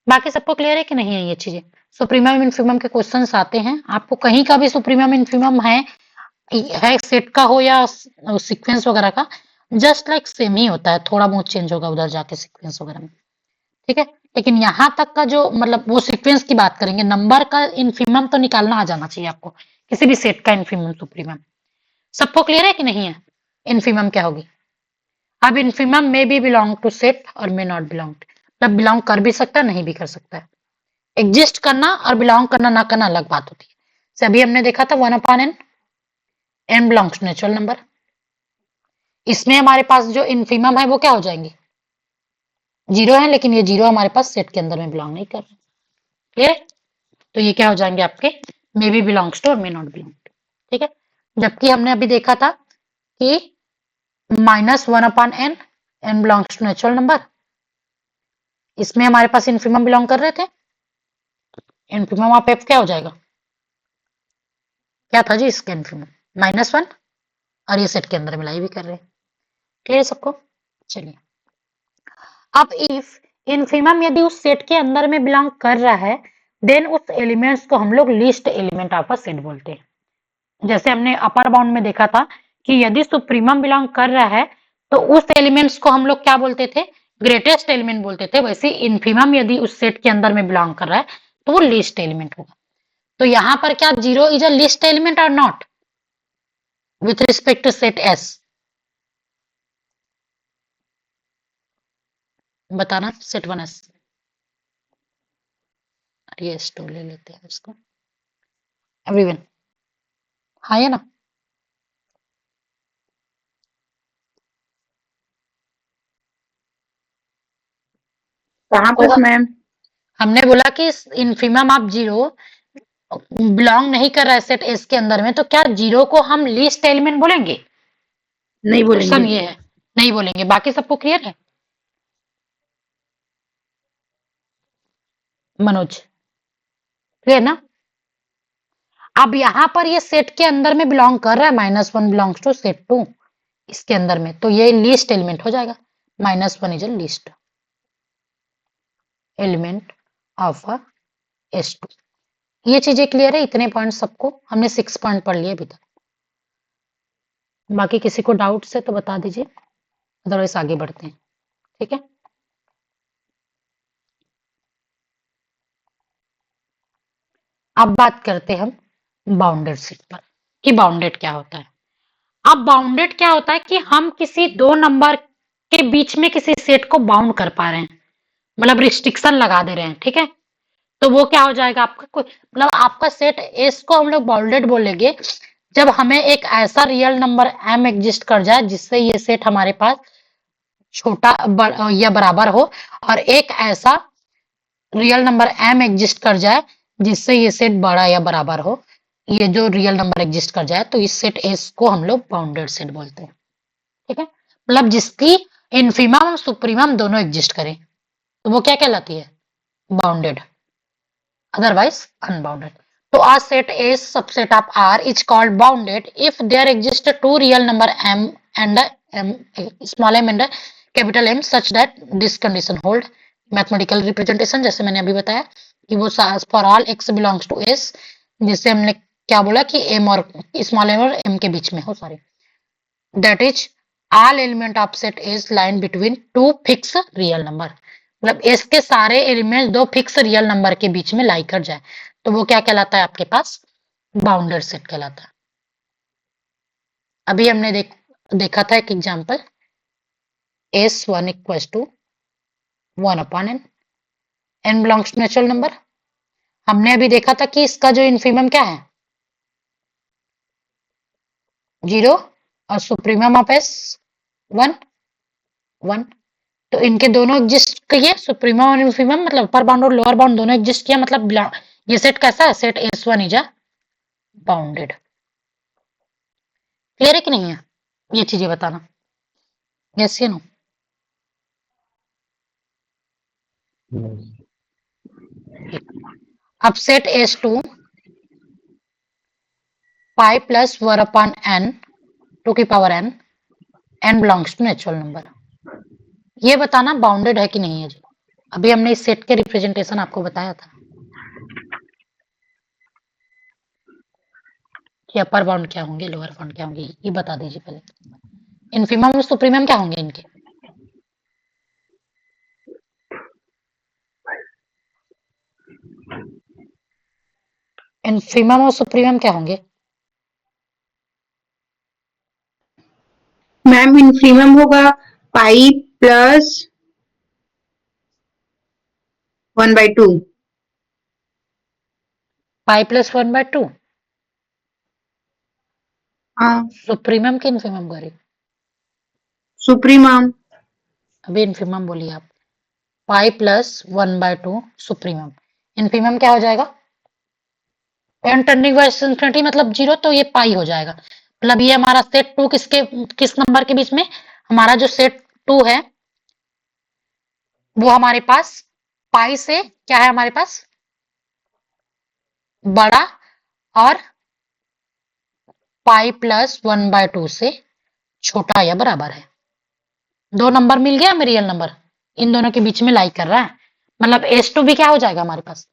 बाकी सबको क्लियर है कि नहीं है ये चीजें? सुप्रीमम इनफीमम के क्वेश्चंस आते हैं, आपको कहीं का भी सुप्रीमम इनफीमम है सेट का हो या सीक्वेंस वगैरह का, जस्ट लाइक सेम ही होता है, थोड़ा बहुत चेंज होगा उधर जाके सीक्वेंस वगैरह में। ठीक है, लेकिन यहाँ तक का जो मतलब वो सीक्वेंस की बात करेंगे, नंबर का इनफीमम तो निकालना आ जाना चाहिए आपको, किसी भी सेट का इनफीमम सुप्रीमम। सबको क्लियर है कि नहीं है? इनफीमम क्या होगी? अब इनफीमम में भी बिलोंग टू सेट और मे नॉट बिलोंग, मतलब बिलोंग कर भी सकता है, नहीं भी कर सकता है। एग्जिस्ट करना और बिलोंग करना ना करना अलग बात होती है। सभी हमने देखा था 1/n, n belongs to natural number. इसमें हमारे पास जो इनफीमम है वो क्या हो जाएंगे, 0 है, लेकिन ये 0 हमारे पास सेट के अंदर में बिलोंग नहीं कर रहे। क्लियर? तो ये क्या हो जाएंगे आपके, मे बी बिलोंग्स टू और मे नॉट बिलोंग टू। ठीक है, जबकि हमने अभी देखा था कि -1/n, n belongs to natural number, इसमें हमारे पास इनफीमम बिलोंग कर रहे थे। इनफीमम ऑफ f क्या हो जाएगा, क्या था जी इसका इनफीमम, -1, और ये सेट के अंदर मिलाई भी कर रहे हैं। क्लियर सबको? चलिए, अब इफ इनफीमम यदि उस सेट के अंदर में बिलोंग कर रहा है, देन उस एलिमेंट्स को हम लोग list element of a set बोलते हैं। जैसे हमने अपर बाउंड में देखा था कि यदि सुप्रीमम बिलोंग कर रहा है तो उस एलिमेंट्स को हम लोग क्या बोलते थे, ग्रेटेस्ट एलिमेंट बोलते थे। वैसे इनफीमम यदि उस सेट के अंदर में बिलोंग कर रहा है तो वो लिस्ट एलिमेंट होगा। तो यहां पर क्या 0 is a least element or not with respect to set s? बताना सेट 1s। ये S2 ले लेते हैं इसको। एवरीवन हाँ है ना? कहाँ तो पर मैम? हमने बोला कि इन्फिमम ऑफ जीरो बिलोंग नहीं कर रहा है सेट एस के अंदर में, तो क्या जीरो को हम लीस्ट एलिमेंट बोलेंगे? नहीं क्वेश्चन बोलेंगे। ये है, नहीं बोलेंगे। बाकी सबको क्लियर है? मनोज क्लियर ना? अब यहाँ पर ये सेट के अंदर में बिलोंग कर रहा है, -1 बिलोंग्स टू सेट 2 इसके अंदर में, तो ये लीस्ट एलिमेंट हो जाएगा। -1 is a least element of a S2। ये चीजें क्लियर है? इतने पॉइंट सबको? हमने 6 पॉइंट पढ़ लिए अभी तक। बाकी किसी को डाउट्स है तो बता दीजिए, अदरवाइज आगे बढ़ते हैं। ठीक है, अब बात करते हैं हम बाउंडेड सेट पर कि बाउंडेड क्या होता है। अब बाउंडेड क्या होता है कि हम किसी दो नंबर के बीच में किसी सेट को बाउंड कर पा रहे हैं, मतलब रिस्ट्रिक्शन लगा दे रहे हैं। ठीक है, तो वो क्या हो जाएगा आपका, कोई मतलब आपका सेट एस को हम लोग बाउंडेड बोलेंगे जब हमें एक ऐसा रियल नंबर m एग्जिस्ट कर जाए जिससे ये सेट हमारे पास छोटा या बराबर हो, और एक ऐसा रियल नंबर m एग्जिस्ट कर जाए जिससे ये सेट बड़ा या बराबर हो। ये जो रियल नंबर एग्जिस्ट कर जाए तो इस सेट एस को हम लोग बाउंडेड सेट बोलते हैं। ठीक है, मतलब जिसकी इनफिमम और सुप्रीमम दोनों एग्जिस्ट करें तो वो क्या कहलाती है? Bounded, otherwise unbounded. So a set A subset of R is called bounded if there exist two real number m and small m and capital M such that this condition hold. Mathematical representation जैसे मैंने अभी बताया कि वो for all x belongs to s, जिससे हमने क्या बोला कि m और स्मॉल m और m के बीच में हो, sorry, that is all element of set is line between two fix real number. मतलब एस के सारे एलिमेंट दो फिक्स रियल नंबर के बीच में लाई कर जाए तो वो क्या कहलाता है आपके पास? बाउंडेड सेट कहलाता है। अभी हमने देखा था एक example, S1 equals to 1 upon n, n belongs to natural number. हमने अभी देखा था कि इसका जो इनफिमम क्या है? 0, और सुप्रीमम ऑफ s 1 1। तो इनके दोनों एग्जिस्ट किए, सुप्रीमम और इन्फिमम, मतलब अपर बाउंड और लोअर बाउंड दोनों एग्जिस्ट किया, मतलब ये सेट कैसा है? Set S1 is a bounded. Clear है कि नहीं है? ये चीजें बताना, यस या नो? अब set S2 pi plus 1 upon n two की power n, n belongs to natural number. ये बताना बाउंडेड है कि नहीं है जी। अभी हमने इस सेट के रिप्रेजेंटेशन आपको बताया था कि अपर बाउंड क्या होंगे, लोअर बाउंड क्या होंगे, ये बता दीजिए पहले। इनफिमम और सुप्रीमम क्या होंगे इनके? इनफिमम और सुप्रीमम क्या होंगे? मैम इनफिमम होगा पाई प्लस 1/2। Pi plus 1/2। हाँ, सुप्रीमम के इनफिमम करे? सुप्रीमम। अभी इनफिमम बोलिए आप। पाई प्लस 1/2 सुप्रीमम, इनफिमम क्या हो जाएगा? एन टर्निंग बाय इंफिनिटी मतलब 0, तो ये पाई हो जाएगा। मतलब ये हमारा सेट 2 किस नंबर के बीच में? हमारा जो सेट 2 है वो हमारे पास पाई से क्या है हमारे पास? बड़ा, और पाई प्लस 1/2 से छोटा या बराबर है। दो नंबर मिल गया हमें रियल नंबर, इन दोनों के बीच में लाई कर रहा है, मतलब S2 भी क्या हो जाएगा हमारे पास?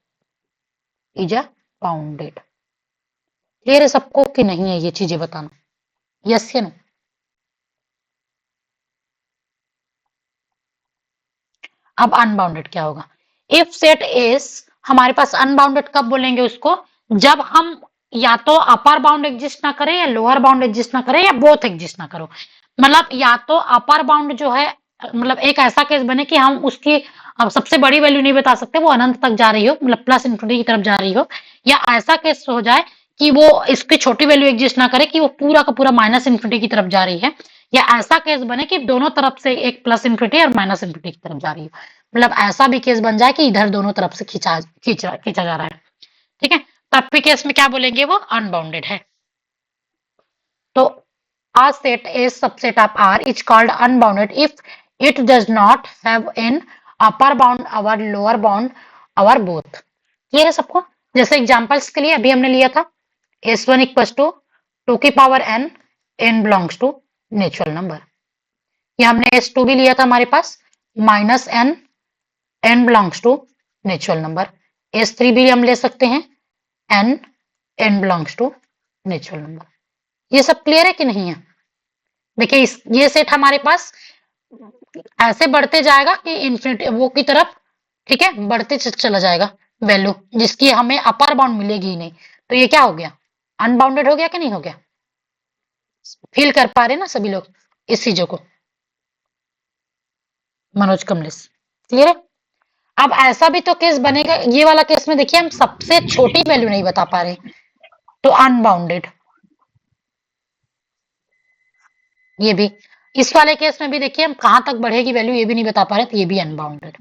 Is a bounded. क्लियर है सबको कि नहीं है? ये चीजें बताना, यस या नो? अब अनबाउंडेड क्या होगा? इफ सेट एस हमारे पास अनबाउंडेड कब बोलेंगे उसको? जब हम या तो अपर बाउंड एग्जिस्ट ना करे या लोअर बाउंड एग्जिस्ट ना करे या बोथ एग्जिस्ट ना करो। मतलब या तो अपर बाउंड जो है मतलब एक ऐसा केस बने कि हम उसकी अब सबसे बड़ी वैल्यू नहीं बता सकते, वो अनंत तक जा रही हो, मतलब प्लस इन्फिनिटी की तरफ जा रही हो, या ऐसा केस हो जाए कि वो इसकी छोटी वैल्यू एग्जिस्ट ना करे, कि वो पूरा का पूरा माइनस इन्फिनिटी की तरफ जा रही है, या ऐसा केस बने कि दोनों तरफ से एक प्लस इन्फिनिटी और माइनस इन्फिनिटी की तरफ जा रही हो। मतलब ऐसा भी केस बन जाए कि इधर दोनों तरफ से खींचा जा रहा है। ठीक है, तब के केस में क्या बोलेंगे, वो अनबाउंडेड है। तो a set is subset of R is called unbounded if it does not have an upper bound or lower bound or both। ये है सबको। जैसे एग्जांपल्स के लिए अभी हमने लिया था S1 इक्वल्स टू 2 की power n, n belongs to natural number. या हमने S2 भी लिया था हमारे पास minus n, n belongs to natural number. S3 भी हम ले सकते हैं n, n belongs to natural number. ये सब क्लियर है कि नहीं है? देखिए ये सेट हमारे पास ऐसे बढ़ते जाएगा कि इन्फिनिटी वो की तरफ, ठीक है, बढ़ते चला जाएगा वैल्यू, जिसकी हमें अपर बाउंड मिलेगी ही नहीं। तो ये क्या हो गया, अनबाउंडेड हो गया कि नहीं हो गया? फील कर पा रहे ना सभी लोग इस चीजों को? मनोज कमलेश क्लियर है? अब ऐसा भी तो केस बनेगा, ये वाला केस में देखिए हम सबसे छोटी वैल्यू नहीं बता पा रहे, तो अनबाउंडेड। ये भी इस वाले केस में भी देखिए हम कहां तक बढ़ेगी वैल्यू ये भी नहीं बता पा रहे, तो ये भी अनबाउंडेड।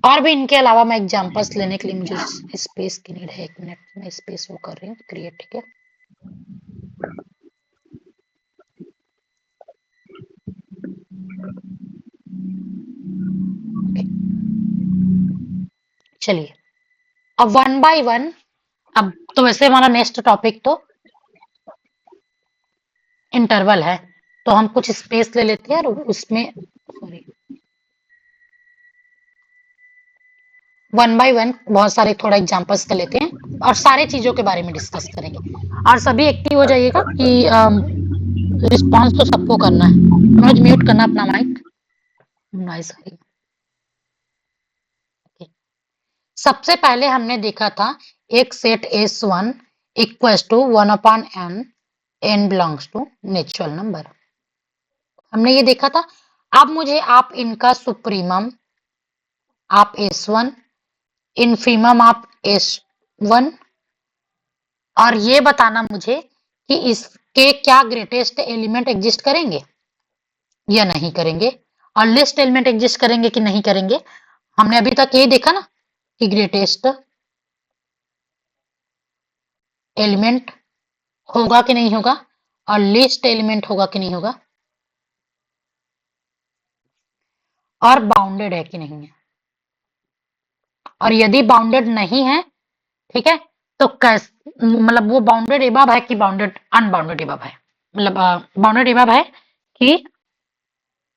और भी इनके अलावा मैं एग्जांपल्स लेने के लिए मुझे स्पेस की नीड है, 1 मिनट में स्पेस वो कर रही हूँ क्रिएट। ठीक है, चलिए अब वन बाय वन। अब तो वैसे हमारा नेक्स्ट टॉपिक तो इंटरवल है, तो हम कुछ स्पेस ले लेते हैं और उसमें सॉरी वन बाय वन बहुत सारे थोड़ा एग्जांपल्स कर लेते हैं और सारे चीजों के बारे में डिस्कस करेंगे। और सभी एक्टिव हो जाइएगा कि रिस्पॉन्स तो सबको करना है। मनोज म्यूट करना अपना माइक, नॉइस आ रही है। सबसे पहले हमने देखा था एक set S1 equals to 1 upon n, n belongs to natural number. हमने ये देखा था। अब मुझे आप इनका सुप्रीमम आप S1, इनफीमम आप S1, और ये बताना मुझे कि इसके क्या ग्रेटेस्ट एलिमेंट एग्जिस्ट करेंगे या नहीं करेंगे, और लिस्ट एलिमेंट एग्जिस्ट करेंगे कि नहीं करेंगे। हमने अभी तक ये देखा ना कि ग्रेटेस्ट एलिमेंट होगा कि नहीं होगा और लिस्ट एलिमेंट होगा कि नहीं होगा, और बाउंडेड है कि नहीं है। और यदि बाउंडेड नहीं है, ठीक है, तो कैस मतलब वो बाउंडेड एबव है कि बाउंडेड अनबाउंडेड एबव है, मतलब बाउंडेड एबव है कि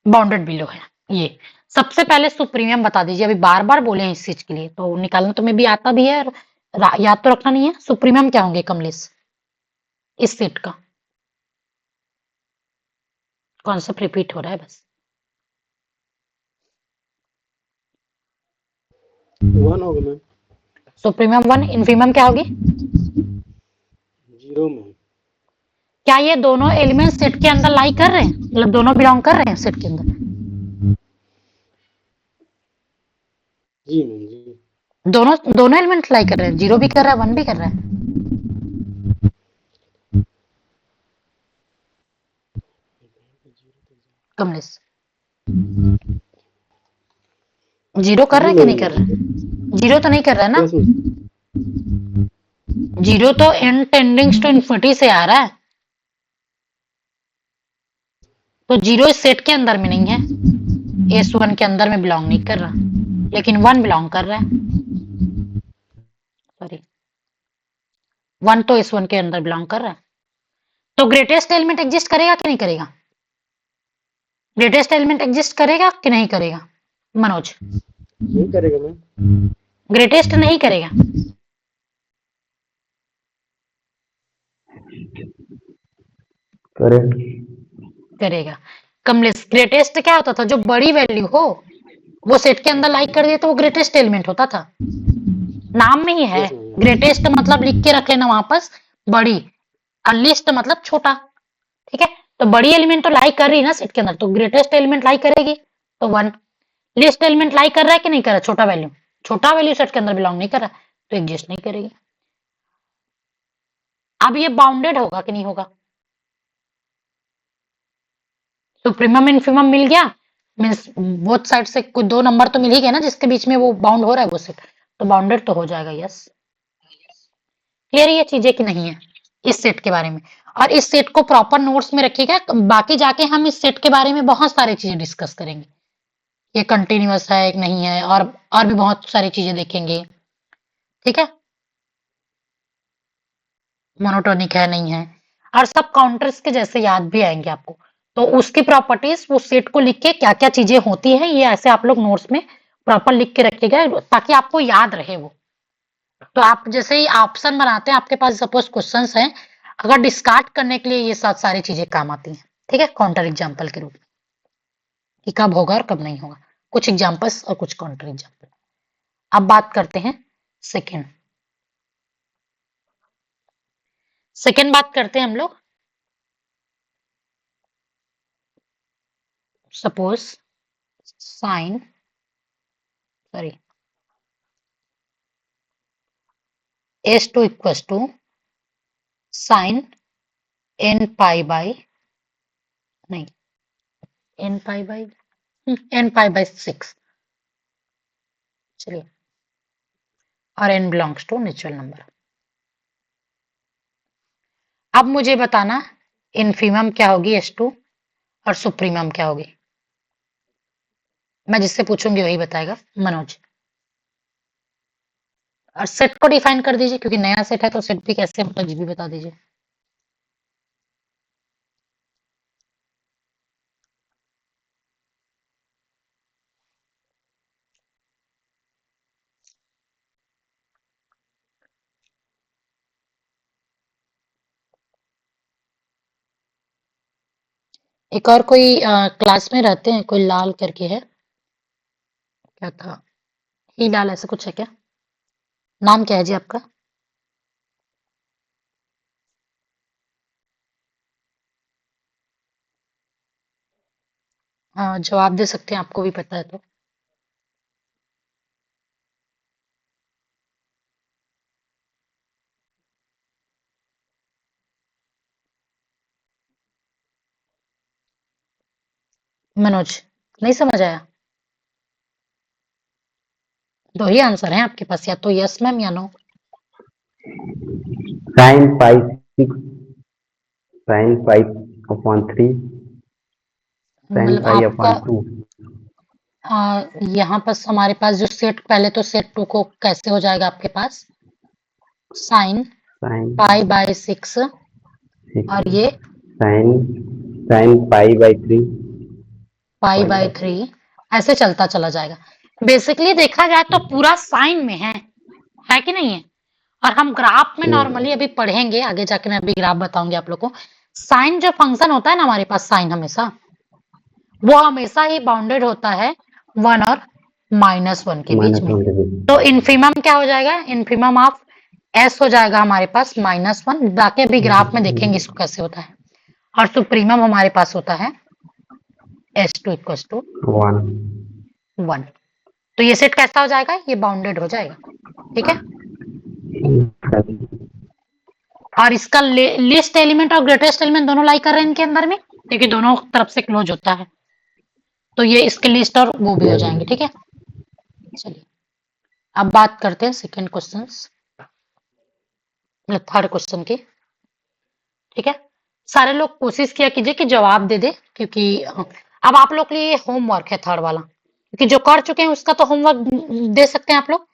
बाउंडेड बिलो है। ये सबसे पहले सुप्रीमियम बता दीजिए। अभी बार बार बोले हैं इस चीज के लिए, तो निकालना तो में भी आता भी है और याद तो रखना नहीं है। सुप्रीमियम क्या होंगे कमलेश इस सेट का? कॉन्सेप्ट रिपीट हो रहा है बस। 1 होगा मैम। सुप्रीमियम 1, इनफीमियम क्या होगी? 0 में। क्या ये दोनों एलिमेंट सेट के अंदर लाई कर रहे हैं, मतलब दोनों बिलोंग कर रहे हैं सेट के अंदर? जी मैम जी। दोनों दोनों एलिमेंट लाई कर रहे हैं, 0 भी कर रहा है 1 भी कर रहा है। कमलेश 0 कर रहा है कि नहीं कर रहा है? 0 तो नहीं कर रहा है ना? Yes ma'am. 0 तो n टेंडिंग्स टू इन्फिनिटी से आ रहा है, तो 0 इस सेट के अंदर में नहीं है, S1 के अंदर में बिलोंग नहीं कर रहा, लेकिन 1 बिलोंग कर रहा है। सॉरी 1 तो S1 के अंदर बिलोंग कर रहा है, तो ग्रेटेस्ट एलिमेंट एग्जिस्ट करेगा कि नहीं करेगा? ग्रेटेस्ट एलिमेंट एग्जिस्ट करेगा कि नहीं करेगा मनोज? नहीं करेगा मैम। ग्रेटेस्ट नहीं करेगा। करेक्ट। करेगा। कमलेश ग्रेटेस्ट क्या होता था? जो बड़ी वैल्यू हो वो सेट के अंदर लाइक कर दिए तो वो ग्रेटेस्ट एलिमेंट होता था। नाम में ही है यस मैम। ग्रेटेस्ट, मतलब लिख के रख लेना वहां पर बड़ी, और लिस्ट मतलब छोटा। ठीक है, तो बड़ी एलिमेंट तो लाई कर रही है ना सेट के अंदर, तो ग्रेटेस्ट एलिमेंट लाई करेगी तो 1। लिस्ट एलिमेंट लाई कर रहा है कि नहीं कर रहा, छोटा वैल्यू सेट के अंदर बिलोंग नहीं कर रहा, तो एग्जिस्ट नहीं करेगी। अब ये बाउंडेड होगा कि नहीं होगा, सुप्रीमम इन्फीमम मिल गया, मीन्स बोथ साइड से कुछ 2 नंबर तो मिल ही गया ना जिसके बीच में वो बाउंड हो रहा है वो सेट, तो बाउंडेड तो हो जाएगा, यस। क्लियर ये चीजें कि नहीं है इस सेट के बारे में। और इस सेट को प्रॉपर नोट्स में रखिएगा, बाकी जाके हम इस सेट के बारे में बहुत सारी चीजें डिस्कस करेंगे, ये कंटिन्यूअस है कि नहीं है, और भी बहुत सारी चीजें देखेंगे, ठीक है, मोनोटोनिक है नहीं है, और सब काउंटर्स के जैसे याद भी आएंगे आपको। तो उसकी प्रॉपर्टीज वो सेट को लिख के क्या क्या चीजें होती हैं ये ऐसे आप लोग नोट्स में प्रॉपर लिख के रखिएगा ताकि आपको याद रहे वो। तो आप जैसे ही ऑप्शन बनाते हैं आपके पास सपोज क्वेश्चंस हैं, अगर डिस्कार्ड करने के लिए ये सारी चीजें काम आती हैं, ठीक है, काउंटर एग्जाम्पल के रूप में कि कब होगा और कब नहीं होगा, कुछ एग्जाम्पल्स और कुछ काउंटर एग्जाम्पल। अब बात करते हैं सेकेंड बात करते हैं हम लोग। Suppose sine sorry S2 equals to sine n pi by नहीं n पाई बाई 6, चलिए, और n belongs to natural number. अब मुझे बताना इनफीमम क्या होगी S2 और सुप्रीमम क्या होगी, मैं जिससे पूछूंगी वही बताएगा, मनोज। और सेट को डिफाइन कर दीजिए क्योंकि नया सेट है तो सेट भी कैसे होता है ये भी बता दीजिए। एक और कोई क्लास में रहते हैं, कोई लाल करके है, क्या था, ही लाल ऐसा कुछ है क्या, नाम क्या है जी आपका? जवाब दे सकते हैं, आपको भी पता है तो। मनोज, नहीं समझ आया? दो ही आंसर है आपके पास, या तो यस मैम या no. Sine pi 6 sine pi upon 3 sine मतलब पाई आपका अपॉन 2 यहाँ पर हमारे पास जो सेट, पहले तो सेट 2 को कैसे हो जाएगा आपके पास, साइन साइन पाई बाई 6 और ये sine sine pi by 3 pi by 3, ऐसे चलता चला जाएगा। बेसिकली देखा जाए तो पूरा साइन में है कि नहीं है? और हम ग्राफ में नॉर्मली अभी पढ़ेंगे, आगे जाके मैं अभी ग्राफ बताऊंगी आप लोग को। साइन जो फंक्शन होता है ना हमारे पास, साइन हमेशा वो हमेशा ही बाउंडेड होता है 1 और -1 के बीच में। तो इनफीमम क्या हो जाएगा, इनफीमम ऑफ एस हो जाएगा हमारे पास -1, बाकी अभी ग्राफ में देखेंगे इसको कैसे होता है। और सुप्रीमम हमारे पास होता है S2 इक्वल्स टू 1। तो ये सेट कैसा हो जाएगा, ये बाउंडेड हो जाएगा, ठीक है। और इसका लिस्ट एलिमेंट और ग्रेटेस्ट एलिमेंट दोनों लाई कर रहे हैं इनके अंदर में, क्योंकि दोनों तरफ से क्लोज होता है, तो ये इसके लिस्ट और वो भी हो जाएंगे, ठीक है। चलिए अब बात करते हैं सेकेंड क्वेश्चन, मतलब थर्ड क्वेश्चन की, ठीक है। सारे लोग कोशिश किया कीजिए कि जवाब दे दे, क्योंकि अब आप लोग के लिए होमवर्क है थर्ड वाला, क्योंकि जो कर चुके हैं उसका तो होमवर्क दे सकते हैं आप लोग।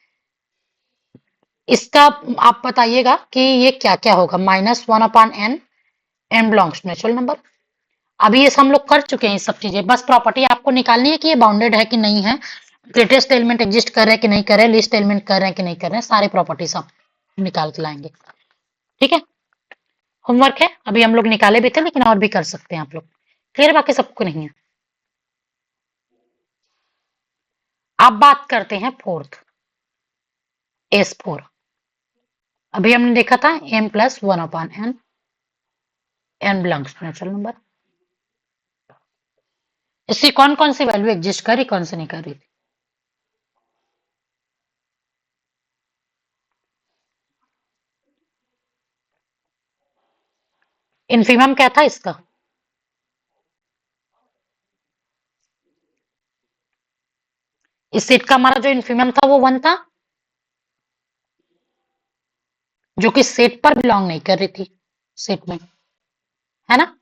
इसका आप बताइएगा कि ये क्या क्या होगा, -1/n, n belongs to natural number. अभी ये हम लोग कर चुके हैं ये सब चीजें, बस प्रॉपर्टी आपको निकालनी है कि ये बाउंडेड है कि नहीं है, ग्रेटेस्ट एलिमेंट एग्जिस्ट कर रहे हैं कि नहीं कर रहे, लिस्ट एलिमेंट कर रहे हैं कि नहीं कर रहे हैं, सारे प्रॉपर्टीज आप निकाल के लाएंगे, ठीक है। होमवर्क है, अभी हम लोग निकाले भी थे लेकिन और भी कर सकते हैं आप लोग। क्लियर, बाकी सबको नहीं है। अब बात करते हैं फोर्थ, S4। अभी हमने देखा था m + 1/n, n belongs to natural number. इसकी कौन कौन सी वैल्यू एग्जिस्ट कर रही, कौन सी नहीं कर रही थी? इन्फीमम क्या था इसका? इस सेट का हमारा जो इन्फीमम था वो 1 था, जो कि सेट पर बिलोंग नहीं कर रही थी, सेट में, है ना?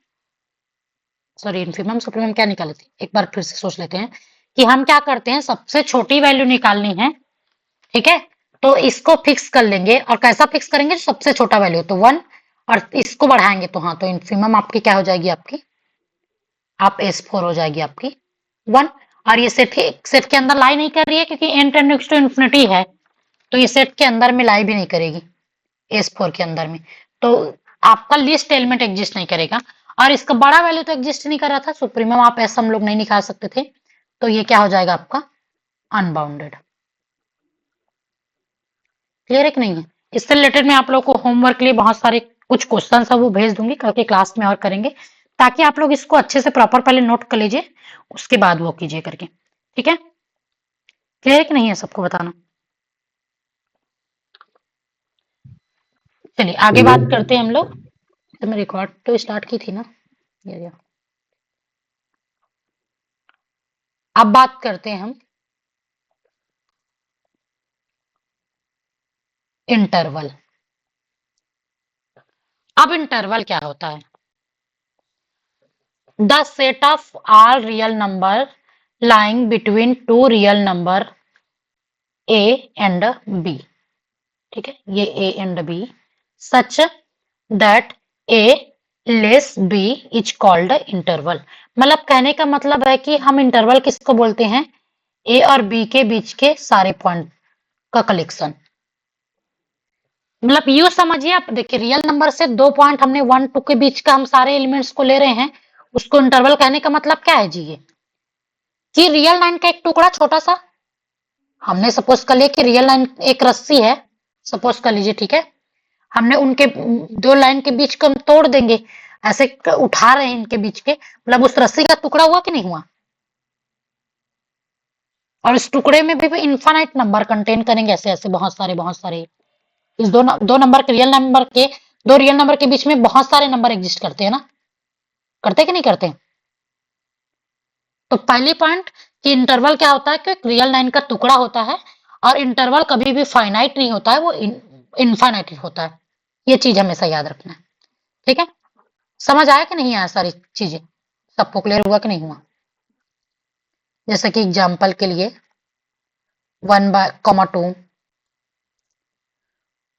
सॉरी, इन्फीमम सुप्रीमम क्या निकाले थे, एक बार फिर से सोच लेते हैं कि हम क्या करते हैं, सबसे छोटी वैल्यू निकालनी है, ठीक है? तो इसको फिक्स कर लेंगे, और कैसा फिक्स करेंगे, सबसे छोटा वैल्यू तो 1, और इसको बढ़ाएंगे तो हाँ, तो इन्फीमम आपकी क्या हो जाएगी, आपकी आप S4 हो जाएगी आपकी 1। और ये सेट के अंदर लाई नहीं कर रही है, क्योंकि n टेंडिंग टू इन्फिनिटी है, तो ये सेट के अंदर में लाई भी नहीं करेगी, S4 के अंदर में, तो आपका लिस्ट एलिमेंट एग्जिस्ट नहीं करेगा। और इसका बड़ा वैल्यू तो एग्जिस्ट नहीं कर रहा था, सुप्रीमम आप ऐसा हम लोग नहीं निकाल सकते थे, तो ये क्या हो जाएगा आपका अनबाउंडेड। क्लियर है कि नहीं है? इससे रिलेटेड मैं आप लोग को होमवर्क के लिए बहुत सारे कुछ क्वेश्चन है वो भेज दूंगी, करके क्लास में और करेंगे, ताकि आप लोग इसको अच्छे से प्रॉपर पहले नोट कर लीजिए, उसके बाद वो कीजिए करके, ठीक है? क्लियर है कि नहीं है सबको बताना? चलिए आगे बात करते हैं हम लोग। तो मैं रिकॉर्ड तो स्टार्ट की थी ना, ये अब बात करते हैं हम इंटरवल। अब इंटरवल क्या होता है? The set of all real number lying between two real number a and b, ठीक है, ये a and b, such that a less b is called interval। मतलब कहने का मतलब है कि हम इंटरवल किसको बोलते हैं, a और b के बीच के सारे पॉइंट का कलेक्शन। मतलब यूं समझिए आप, देखिए रियल नंबर से 2 पॉइंट हमने 1 2 के बीच का हम सारे एलिमेंट्स को ले रहे हैं, उसको इंटरवल कहने का मतलब क्या है जी, ये कि रियल लाइन का एक टुकड़ा छोटा सा, हमने सपोज कर लिया कि रियल लाइन एक रस्सी है, सपोज कर लीजिए, ठीक है, हमने उनके 2 लाइन के बीच को हम तोड़ देंगे, ऐसे उठा रहे हैं इनके बीच के, मतलब उस रस्सी का टुकड़ा हुआ कि नहीं हुआ? और इस टुकड़े में भी इनफाइनाइट नंबर कंटेन करेंगे, ऐसे ऐसे बहुत सारे इस दो नंबर के रियल नंबर के, 2 रियल नंबर के बीच में बहुत सारे नंबर एग्जिस्ट करते हैं ना, करते कि नहीं करते? तो पहली पॉइंट कि इंटरवल क्या होता है कि एक रियल लाइन का टुकड़ा होता है, और इंटरवल कभी भी फाइनाइट नहीं होता है, वो इनफाइनाइट होता है, ये चीज हमेशा याद रखना है, ठीक है? समझ आया कि नहीं आया सारी चीजें, सबको क्लियर हुआ कि नहीं हुआ? जैसे कि एग्जाम्पल के लिए 1,2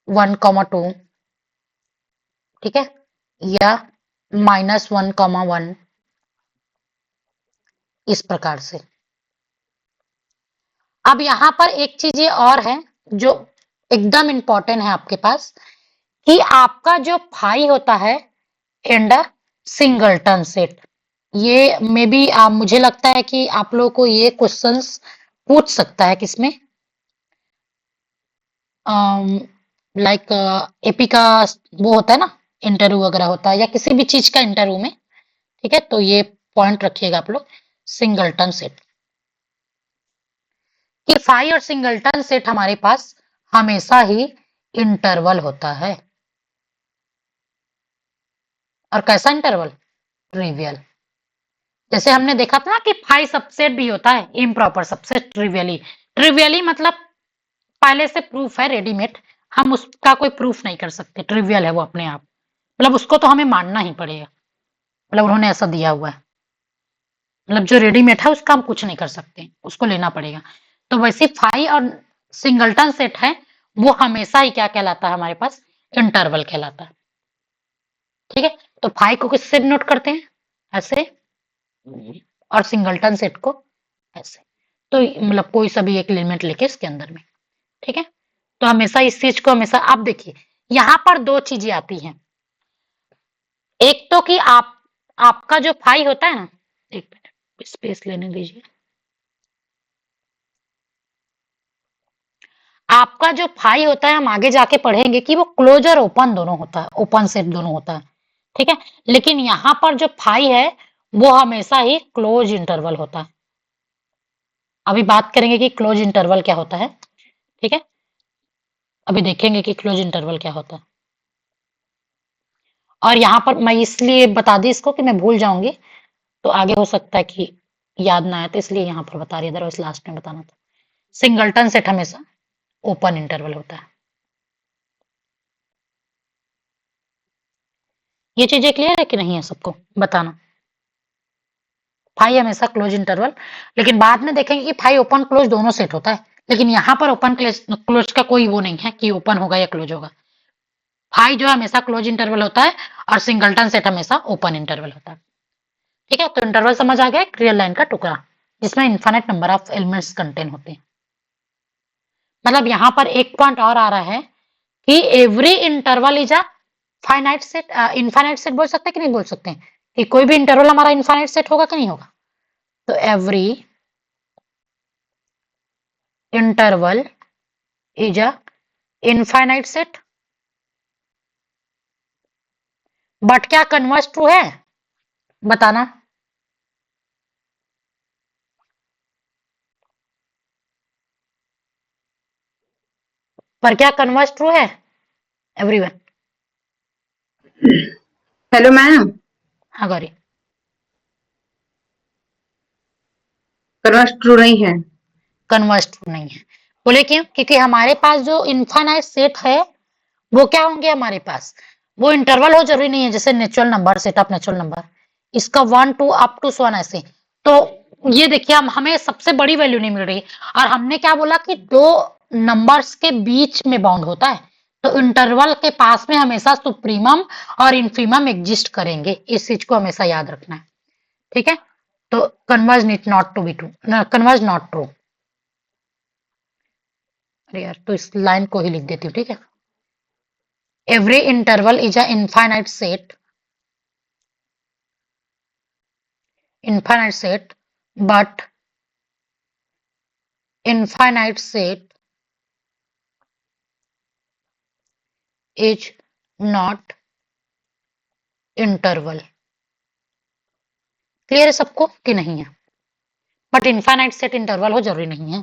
1,2, ठीक है, या -1,1, इस प्रकार से। अब यहां पर एक चीज ये और है जो एकदम इंपॉर्टेंट है आपके पास, कि आपका जो फाई होता है एंड सिंगलटन सेट, ये मे बी मुझे लगता है कि आप लोगों को ये क्वेश्चंस पूछ सकता है किसमें, लाइक एपी का वो होता है ना, इंटरव्यू वगैरह होता है, या किसी भी चीज का इंटरव्यू में, ठीक है, तो ये पॉइंट रखिएगा आप लोग, सिंगलटन सेट, कि फाई और सिंगलटन सेट हमारे पास हमेशा ही इंटरवल होता है। और कैसा इंटरवल? ट्रिवियल। जैसे हमने देखा था ना कि फाई सबसेट भी होता है, इम्प्रॉपर सबसेट, ट्रिवियली मतलब पहले से प्रूफ है रेडीमेड, हम उसका कोई प्रूफ नहीं कर सकते, ट्रिवियल है वो अपने आप, मतलब उसको तो हमें मानना ही पड़ेगा, मतलब उन्होंने ऐसा दिया हुआ है, मतलब जो रेडीमेड है उसका हम कुछ नहीं कर सकते, उसको लेना पड़ेगा। तो वैसे फाई और सिंगलटन सेट है, वो हमेशा ही क्या कहलाता है हमारे पास, इंटरवल कहलाता है, ठीक है? तो फाई को किससे नोट करते हैं, ऐसे, और सिंगलटन सेट को ऐसे, तो मतलब कोई सा भी एक एलिमेंट लेके इसके अंदर में, ठीक है? तो हमेशा इस चीज को हमेशा, आप देखिए यहां पर 2 चीजें आती हैं, एक तो कि आपका जो फाई होता है ना, एक मिनट स्पेस लेने दीजिए, आपका जो फाई होता है हम आगे जाके पढ़ेंगे कि वो क्लोज और ओपन दोनों होता है, ओपन सेट दोनों होता है, ठीक है? लेकिन यहाँ पर जो फाई है वो हमेशा ही क्लोज इंटरवल होता है। अभी बात करेंगे कि क्लोज इंटरवल क्या होता है, ठीक है। अभी देखेंगे कि क्लोज इंटरवल क्या होता है। और यहाँ पर मैं इसलिए बता दी इसको कि मैं भूल जाऊंगी, तो आगे हो सकता है कि याद ना आए, तो इसलिए यहाँ पर बता रही, अदरवाइज लास्ट में बताना था। सिंगलटन सेट हमेशा ओपन इंटरवल होता है। ये चीजें क्लियर है कि नहीं है सबको, बताना। फाई हमेशा क्लोज इंटरवल, लेकिन बाद में देखेंगे कि फाई ओपन क्लोज दोनों सेट होता है, लेकिन यहाँ पर ओपन क्लोज का कोई वो नहीं है कि ओपन होगा या क्लोज होगा। फाई जो है हमेशा क्लोज इंटरवल होता है और सिंगलटन सेट हमेशा ओपन इंटरवल होता है, ठीक है। तो इंटरवल समझ आ गया, एक रियल लाइन का टुकड़ा जिसमें infinite number of elements contain होते हैं। मतलब यहाँ पर एक पॉइंट और आ रहा है कि every interval is a finite set. Infinite set बोल सकते हैं कि नहीं बोल सकते हैं कि कोई भी इंटरवल हमारा इनफाइनाइट सेट होगा कि नहीं होगा। तो every interval is a infinite set, but क्या कन्वर्स ट्रू है, बताना। पर क्या कन्वर्स ट्रू है एवरीवन? हेलो मैम, हाँ गौरी। कन्वर्स ट्रू नहीं है। कन्वर्स ट्रू नहीं है, बोले क्यों? क्योंकि हमारे पास जो इनफाइनाइट सेट है वो क्या होंगे हमारे पास, वो इंटरवल हो जरूरी नहीं है, जैसे natural number, set of natural number, इसका 1 2 अप टू 1 ऐसे। तो ये देखिए हम हमें सबसे बड़ी वैल्यू नहीं मिल रही, और हमने क्या बोला कि दो नंबर्स के बीच में बाउंड होता है, तो इंटरवल के पास में हमेशा सुप्रीमम और इन्फीमम एग्जिस्ट करेंगे, इस चीज को हमेशा याद रखना है, ठीक है। तो converge need not to be true, converge not true. अरे यार, तो इस लाइन को ही लिख देती हूँ, ठीक है। Every interval is a infinite set, but infinite set is not interval। Clear है सबको कि नहीं है? बट इनफाइनाइट सेट इंटरवल हो जरूरी नहीं है,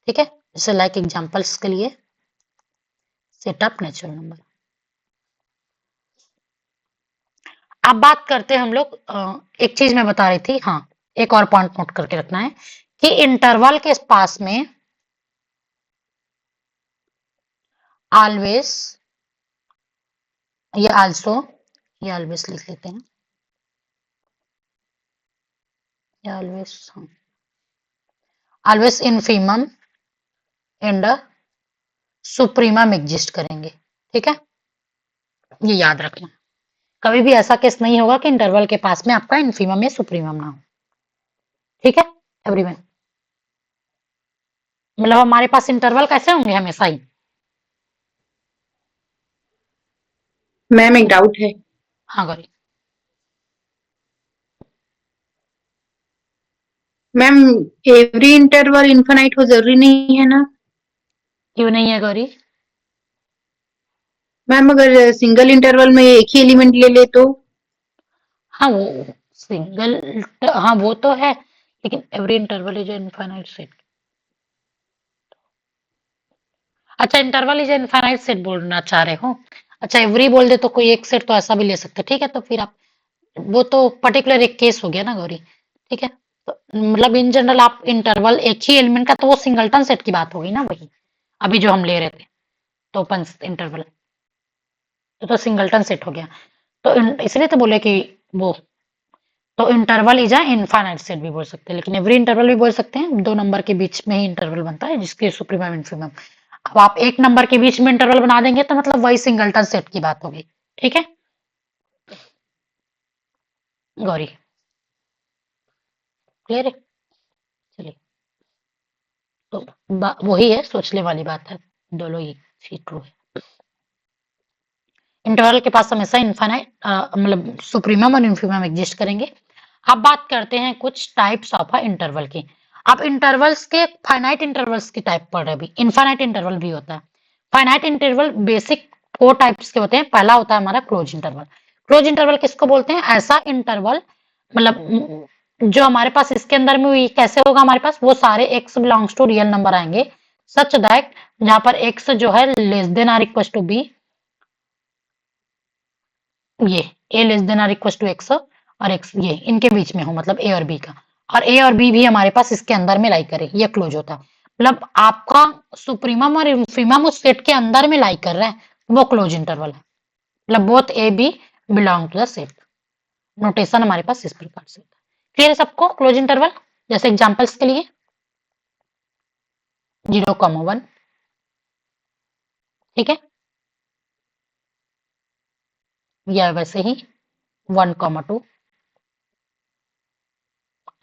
ठीक है। जैसे लाइक एग्जांपल्स के लिए सेट ऑफ नेचुरल नंबर। अब बात करते हैं हम लोग, एक चीज मैं बता रही थी, हाँ, एक और पॉइंट नोट करके रखना है कि इंटरवल के पास में ऑलवेज, ये आल्सो, ये ऑलवेज लिख लेते हैं, ये ऑलवेज, हाँ, always infimum and supremum exist करेंगे, ठीक है। ये याद रखना, कभी भी ऐसा केस नहीं होगा कि इंटरवल के पास में आपका इनफीमम या सुप्रीमम ना हो, ठीक है एवरीवन। मतलब हमारे पास इंटरवल कैसे होंगे हमेशा ही। मैम एक डाउट है, हाँ Gauri. Ma'am every interval infinite हो जरूरी नहीं है ना? क्यों नहीं है गौरी? मैम अगर सिंगल इंटरवल में एक ही एलिमेंट ले ले तो? हाँ वो सिंगल, हाँ वो तो है, लेकिन every interval is infinite set. अच्छा, इंटरवल इज इनफाइनाइट सेट बोलना चाह रहे हो? अच्छा, एवरी बोल दे तो कोई एक सेट तो ऐसा भी ले सकते हैं, ठीक है। तो फिर आप, वो तो पर्टिकुलर एक केस हो गया ना गौरी, ठीक है। तो मतलब इन जनरल आप इंटरवल एक ही एलिमेंट का, तो वो सिंगलटन सेट की बात होगी ना, वही अभी जो हम ले रहे थे, तो ओपन इंटरवल तो सिंगलटन सेट हो गया। तो इसलिए तो बोले कि वो, तो interval is a infinite set भी बोल सकते हैं, लेकिन एवरी इंटरवल भी बोल सकते हैं, दो नंबर के बीच में ही इंटरवल बनता है जिसके सुप्रीमम इन्फीमम। अब आप एक नंबर के बीच में इंटरवल बना देंगे तो मतलब वही सिंगलटन सेट की बात होगी, ठीक है गौरी, क्लियर है? चलिए, तो वही है, सोचने वाली बात है, दोनों ही ट्रू है। इंटरवल के पास हमेशा इनफाइनाइट, मतलब सुप्रीमम और इन्फीमम एग्जिस्ट करेंगे। अब बात करते हैं कुछ टाइप्स ऑफ इंटरवल की। अब इंटरवल्स के फाइनाइट इंटरवल्स की टाइप पढ़ रहे, अभी इनफाइनाइट इंटरवल भी होता है। फाइनाइट इंटरवल बेसिक 4 टाइप्स के होते हैं। पहला होता है हमारा क्लोज इंटरवल। क्लोज इंटरवल किसको बोलते हैं? ऐसा इंटरवल मतलब जो हमारे पास इसके अंदर में ये कैसे होगा, हमारे पास वो सारे x belongs to real number आएंगे सच दैट जहां पर x जो है less than or equal to b, ये a less than or equal to x और x ये इनके बीच में हो, मतलब a और b का, और a और b भी हमारे पास इसके अंदर में लाई करे, ये क्लोज होता है। मतलब आपका सुप्रीमम और इंफीमम उस सेट के अंदर में लाई कर रहा है, वो क्लोज इंटरवल है। मतलब both a b belong to the set. Notation हमारे पास इस प्रकार से होता है। क्लियर है सबको क्लोज इंटरवल? जैसे एग्जांपल्स के लिए 0,1, ठीक है, या वैसे ही 1,2।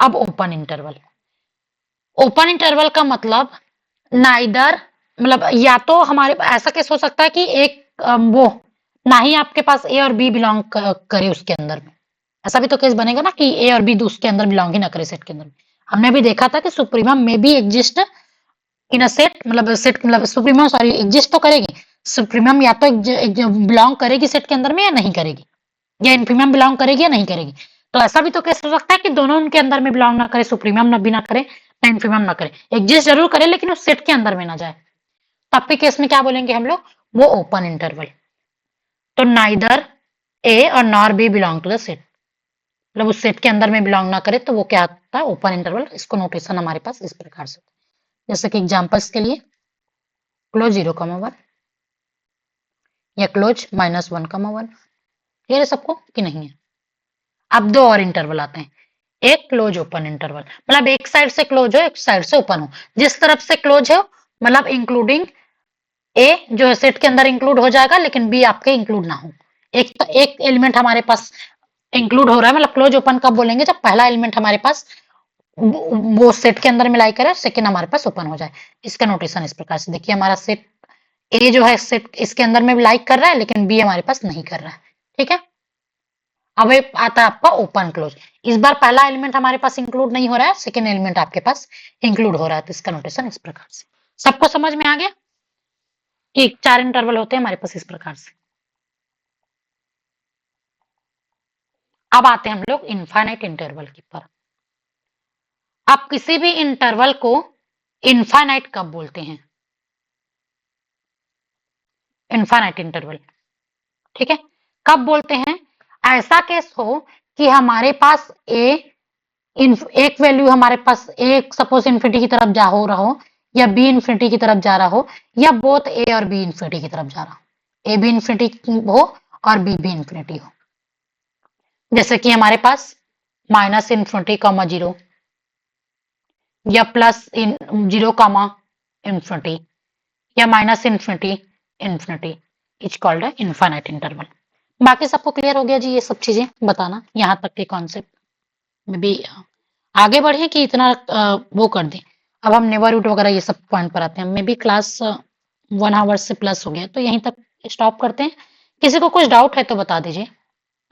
अब ओपन इंटरवल, ओपन इंटरवल का मतलब नाइदर, मतलब या तो हमारे ऐसा केस हो सकता है कि एक वो ना ही आपके पास ए और बी बिलोंग करे उसके अंदर में, ऐसा भी तो केस बनेगा ना कि ए और बी उसके अंदर बिलोंग ही ना करे सेट के अंदर में। हमने भी देखा था कि सुप्रीमम में भी एग्जिस्ट इन अ सेट, मतलब सेट मतलब सुप्रीमम सॉरी एग्जिस्ट तो करेगी, सुप्रीमम या तो बिलोंग करेगी सेट के अंदर में या नहीं करेगी, या इनफीमम बिलोंग करेगी या नहीं करेगी। तो ऐसा भी तो केस हो सकता है कि दोनों उनके अंदर में बिलोंग ना करे, सुप्रीमम ना भी ना करे ना इनफीमम ना करे, एग्जिस्ट जरूर करे लेकिन उस सेट के अंदर में ना जाए। तब के केस में क्या बोलेंगे हम लोग, वो ओपन इंटरवल। तो नाइदर ए और nor b belong to the set, मतलब उस सेट के अंदर में बिलोंग ना करे तो वो क्या होता है, ओपन इंटरवल। इसको नोटेशन हमारे पास इस प्रकार से होता है। जैसे कि एग्जांपल्स के लिए क्लोज 0,1 या क्लोज -1,1। क्लियर है सबको कि नहीं है? अब दो और इंटरवल आते हैं, एक क्लोज ओपन इंटरवल, मतलब एक साइड से क्लोज हो एक साइड से ओपन हो, जिस तरफ से क्लोज हो मतलब इंक्लूडिंग ए जो है सेट के अंदर इंक्लूड हो जाएगा लेकिन बी आपके इंक्लूड ना हो। एक तो एक एलिमेंट हमारे पास इंक्लूड हो रहा है, मतलब क्लोज ओपन कब बोलेंगे, जब पहला एलिमेंट हमारे पास वो सेट के अंदर में लाई करे, सेकंड हमारे पास ओपन हो जाए। इसका नोटेशन इस प्रकार से देखिए, हमारा सेट ए जो है सेट इसके अंदर में लाइक कर रहा है लेकिन बी हमारे पास नहीं कर रहा है, ठीक है। अब ये आता है आपका ओपन क्लोज, इस बार पहला एलिमेंट हमारे पास इंक्लूड नहीं हो रहा है, सेकंड एलिमेंट आपके पास इंक्लूड हो रहा है, तो इसका नोटेशन इस प्रकार से। सबको समझ में आ गया कि 4 इंटरवल होते हैं हमारे पास इस प्रकार से। अब आते हैं हम लोग इनफाइनाइट इंटरवल की पर। आप किसी भी इंटरवल को इनफाइनाइट कब बोलते हैं, इनफाइनाइट इंटरवल, ठीक है, कब बोलते हैं? ऐसा केस हो कि हमारे पास एक वैल्यू हमारे पास एक सपोज इन्फिनिटी की तरफ जा हो रहा हो, या बी इन्फिनिटी की तरफ जा रहा हो, या बोथ ए और बी इन्फिनिटी की तरफ जा रहा हो, ए बी इन्फिनिटी हो और बी भी इन्फिनिटी हो। जैसे कि हमारे पास -∞, 0 या +0, या -∞, ∞, इज कॉल्ड है इनफाइनाइट इंटरवल। बाकी सबको क्लियर हो गया जी, ये सब चीजें बताना यहाँ तक के कॉन्सेप्ट में भी आगे बढ़े कि इतना वो कर दें। अब हम नेबरहुड वगैरह ये सब पॉइंट पर आते हैं। मे बी क्लास 1 आवर से प्लस हो गया, तो यहीं तक स्टॉप करते हैं। किसी को कुछ डाउट है तो बता दीजिए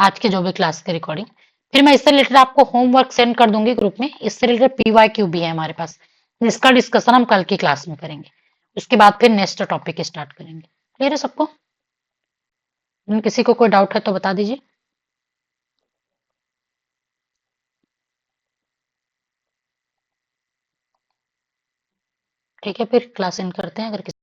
आज के जो भी क्लास की रिकॉर्डिंग, फिर मैं इससे रिलेटेड आपको होमवर्क सेंड कर दूंगी ग्रुप में। इससे रिलेटेड PYQ भी है हमारे पास, जिसका डिस्कशन हम कल की क्लास में करेंगे। उसके बाद फिर नेक्स्ट टॉपिक स्टार्ट करेंगे। क्लियर है सबको? किसी को कोई डाउट है तो बता दीजिए। ठीक है, फिर क्लास एंड करते हैं। अगर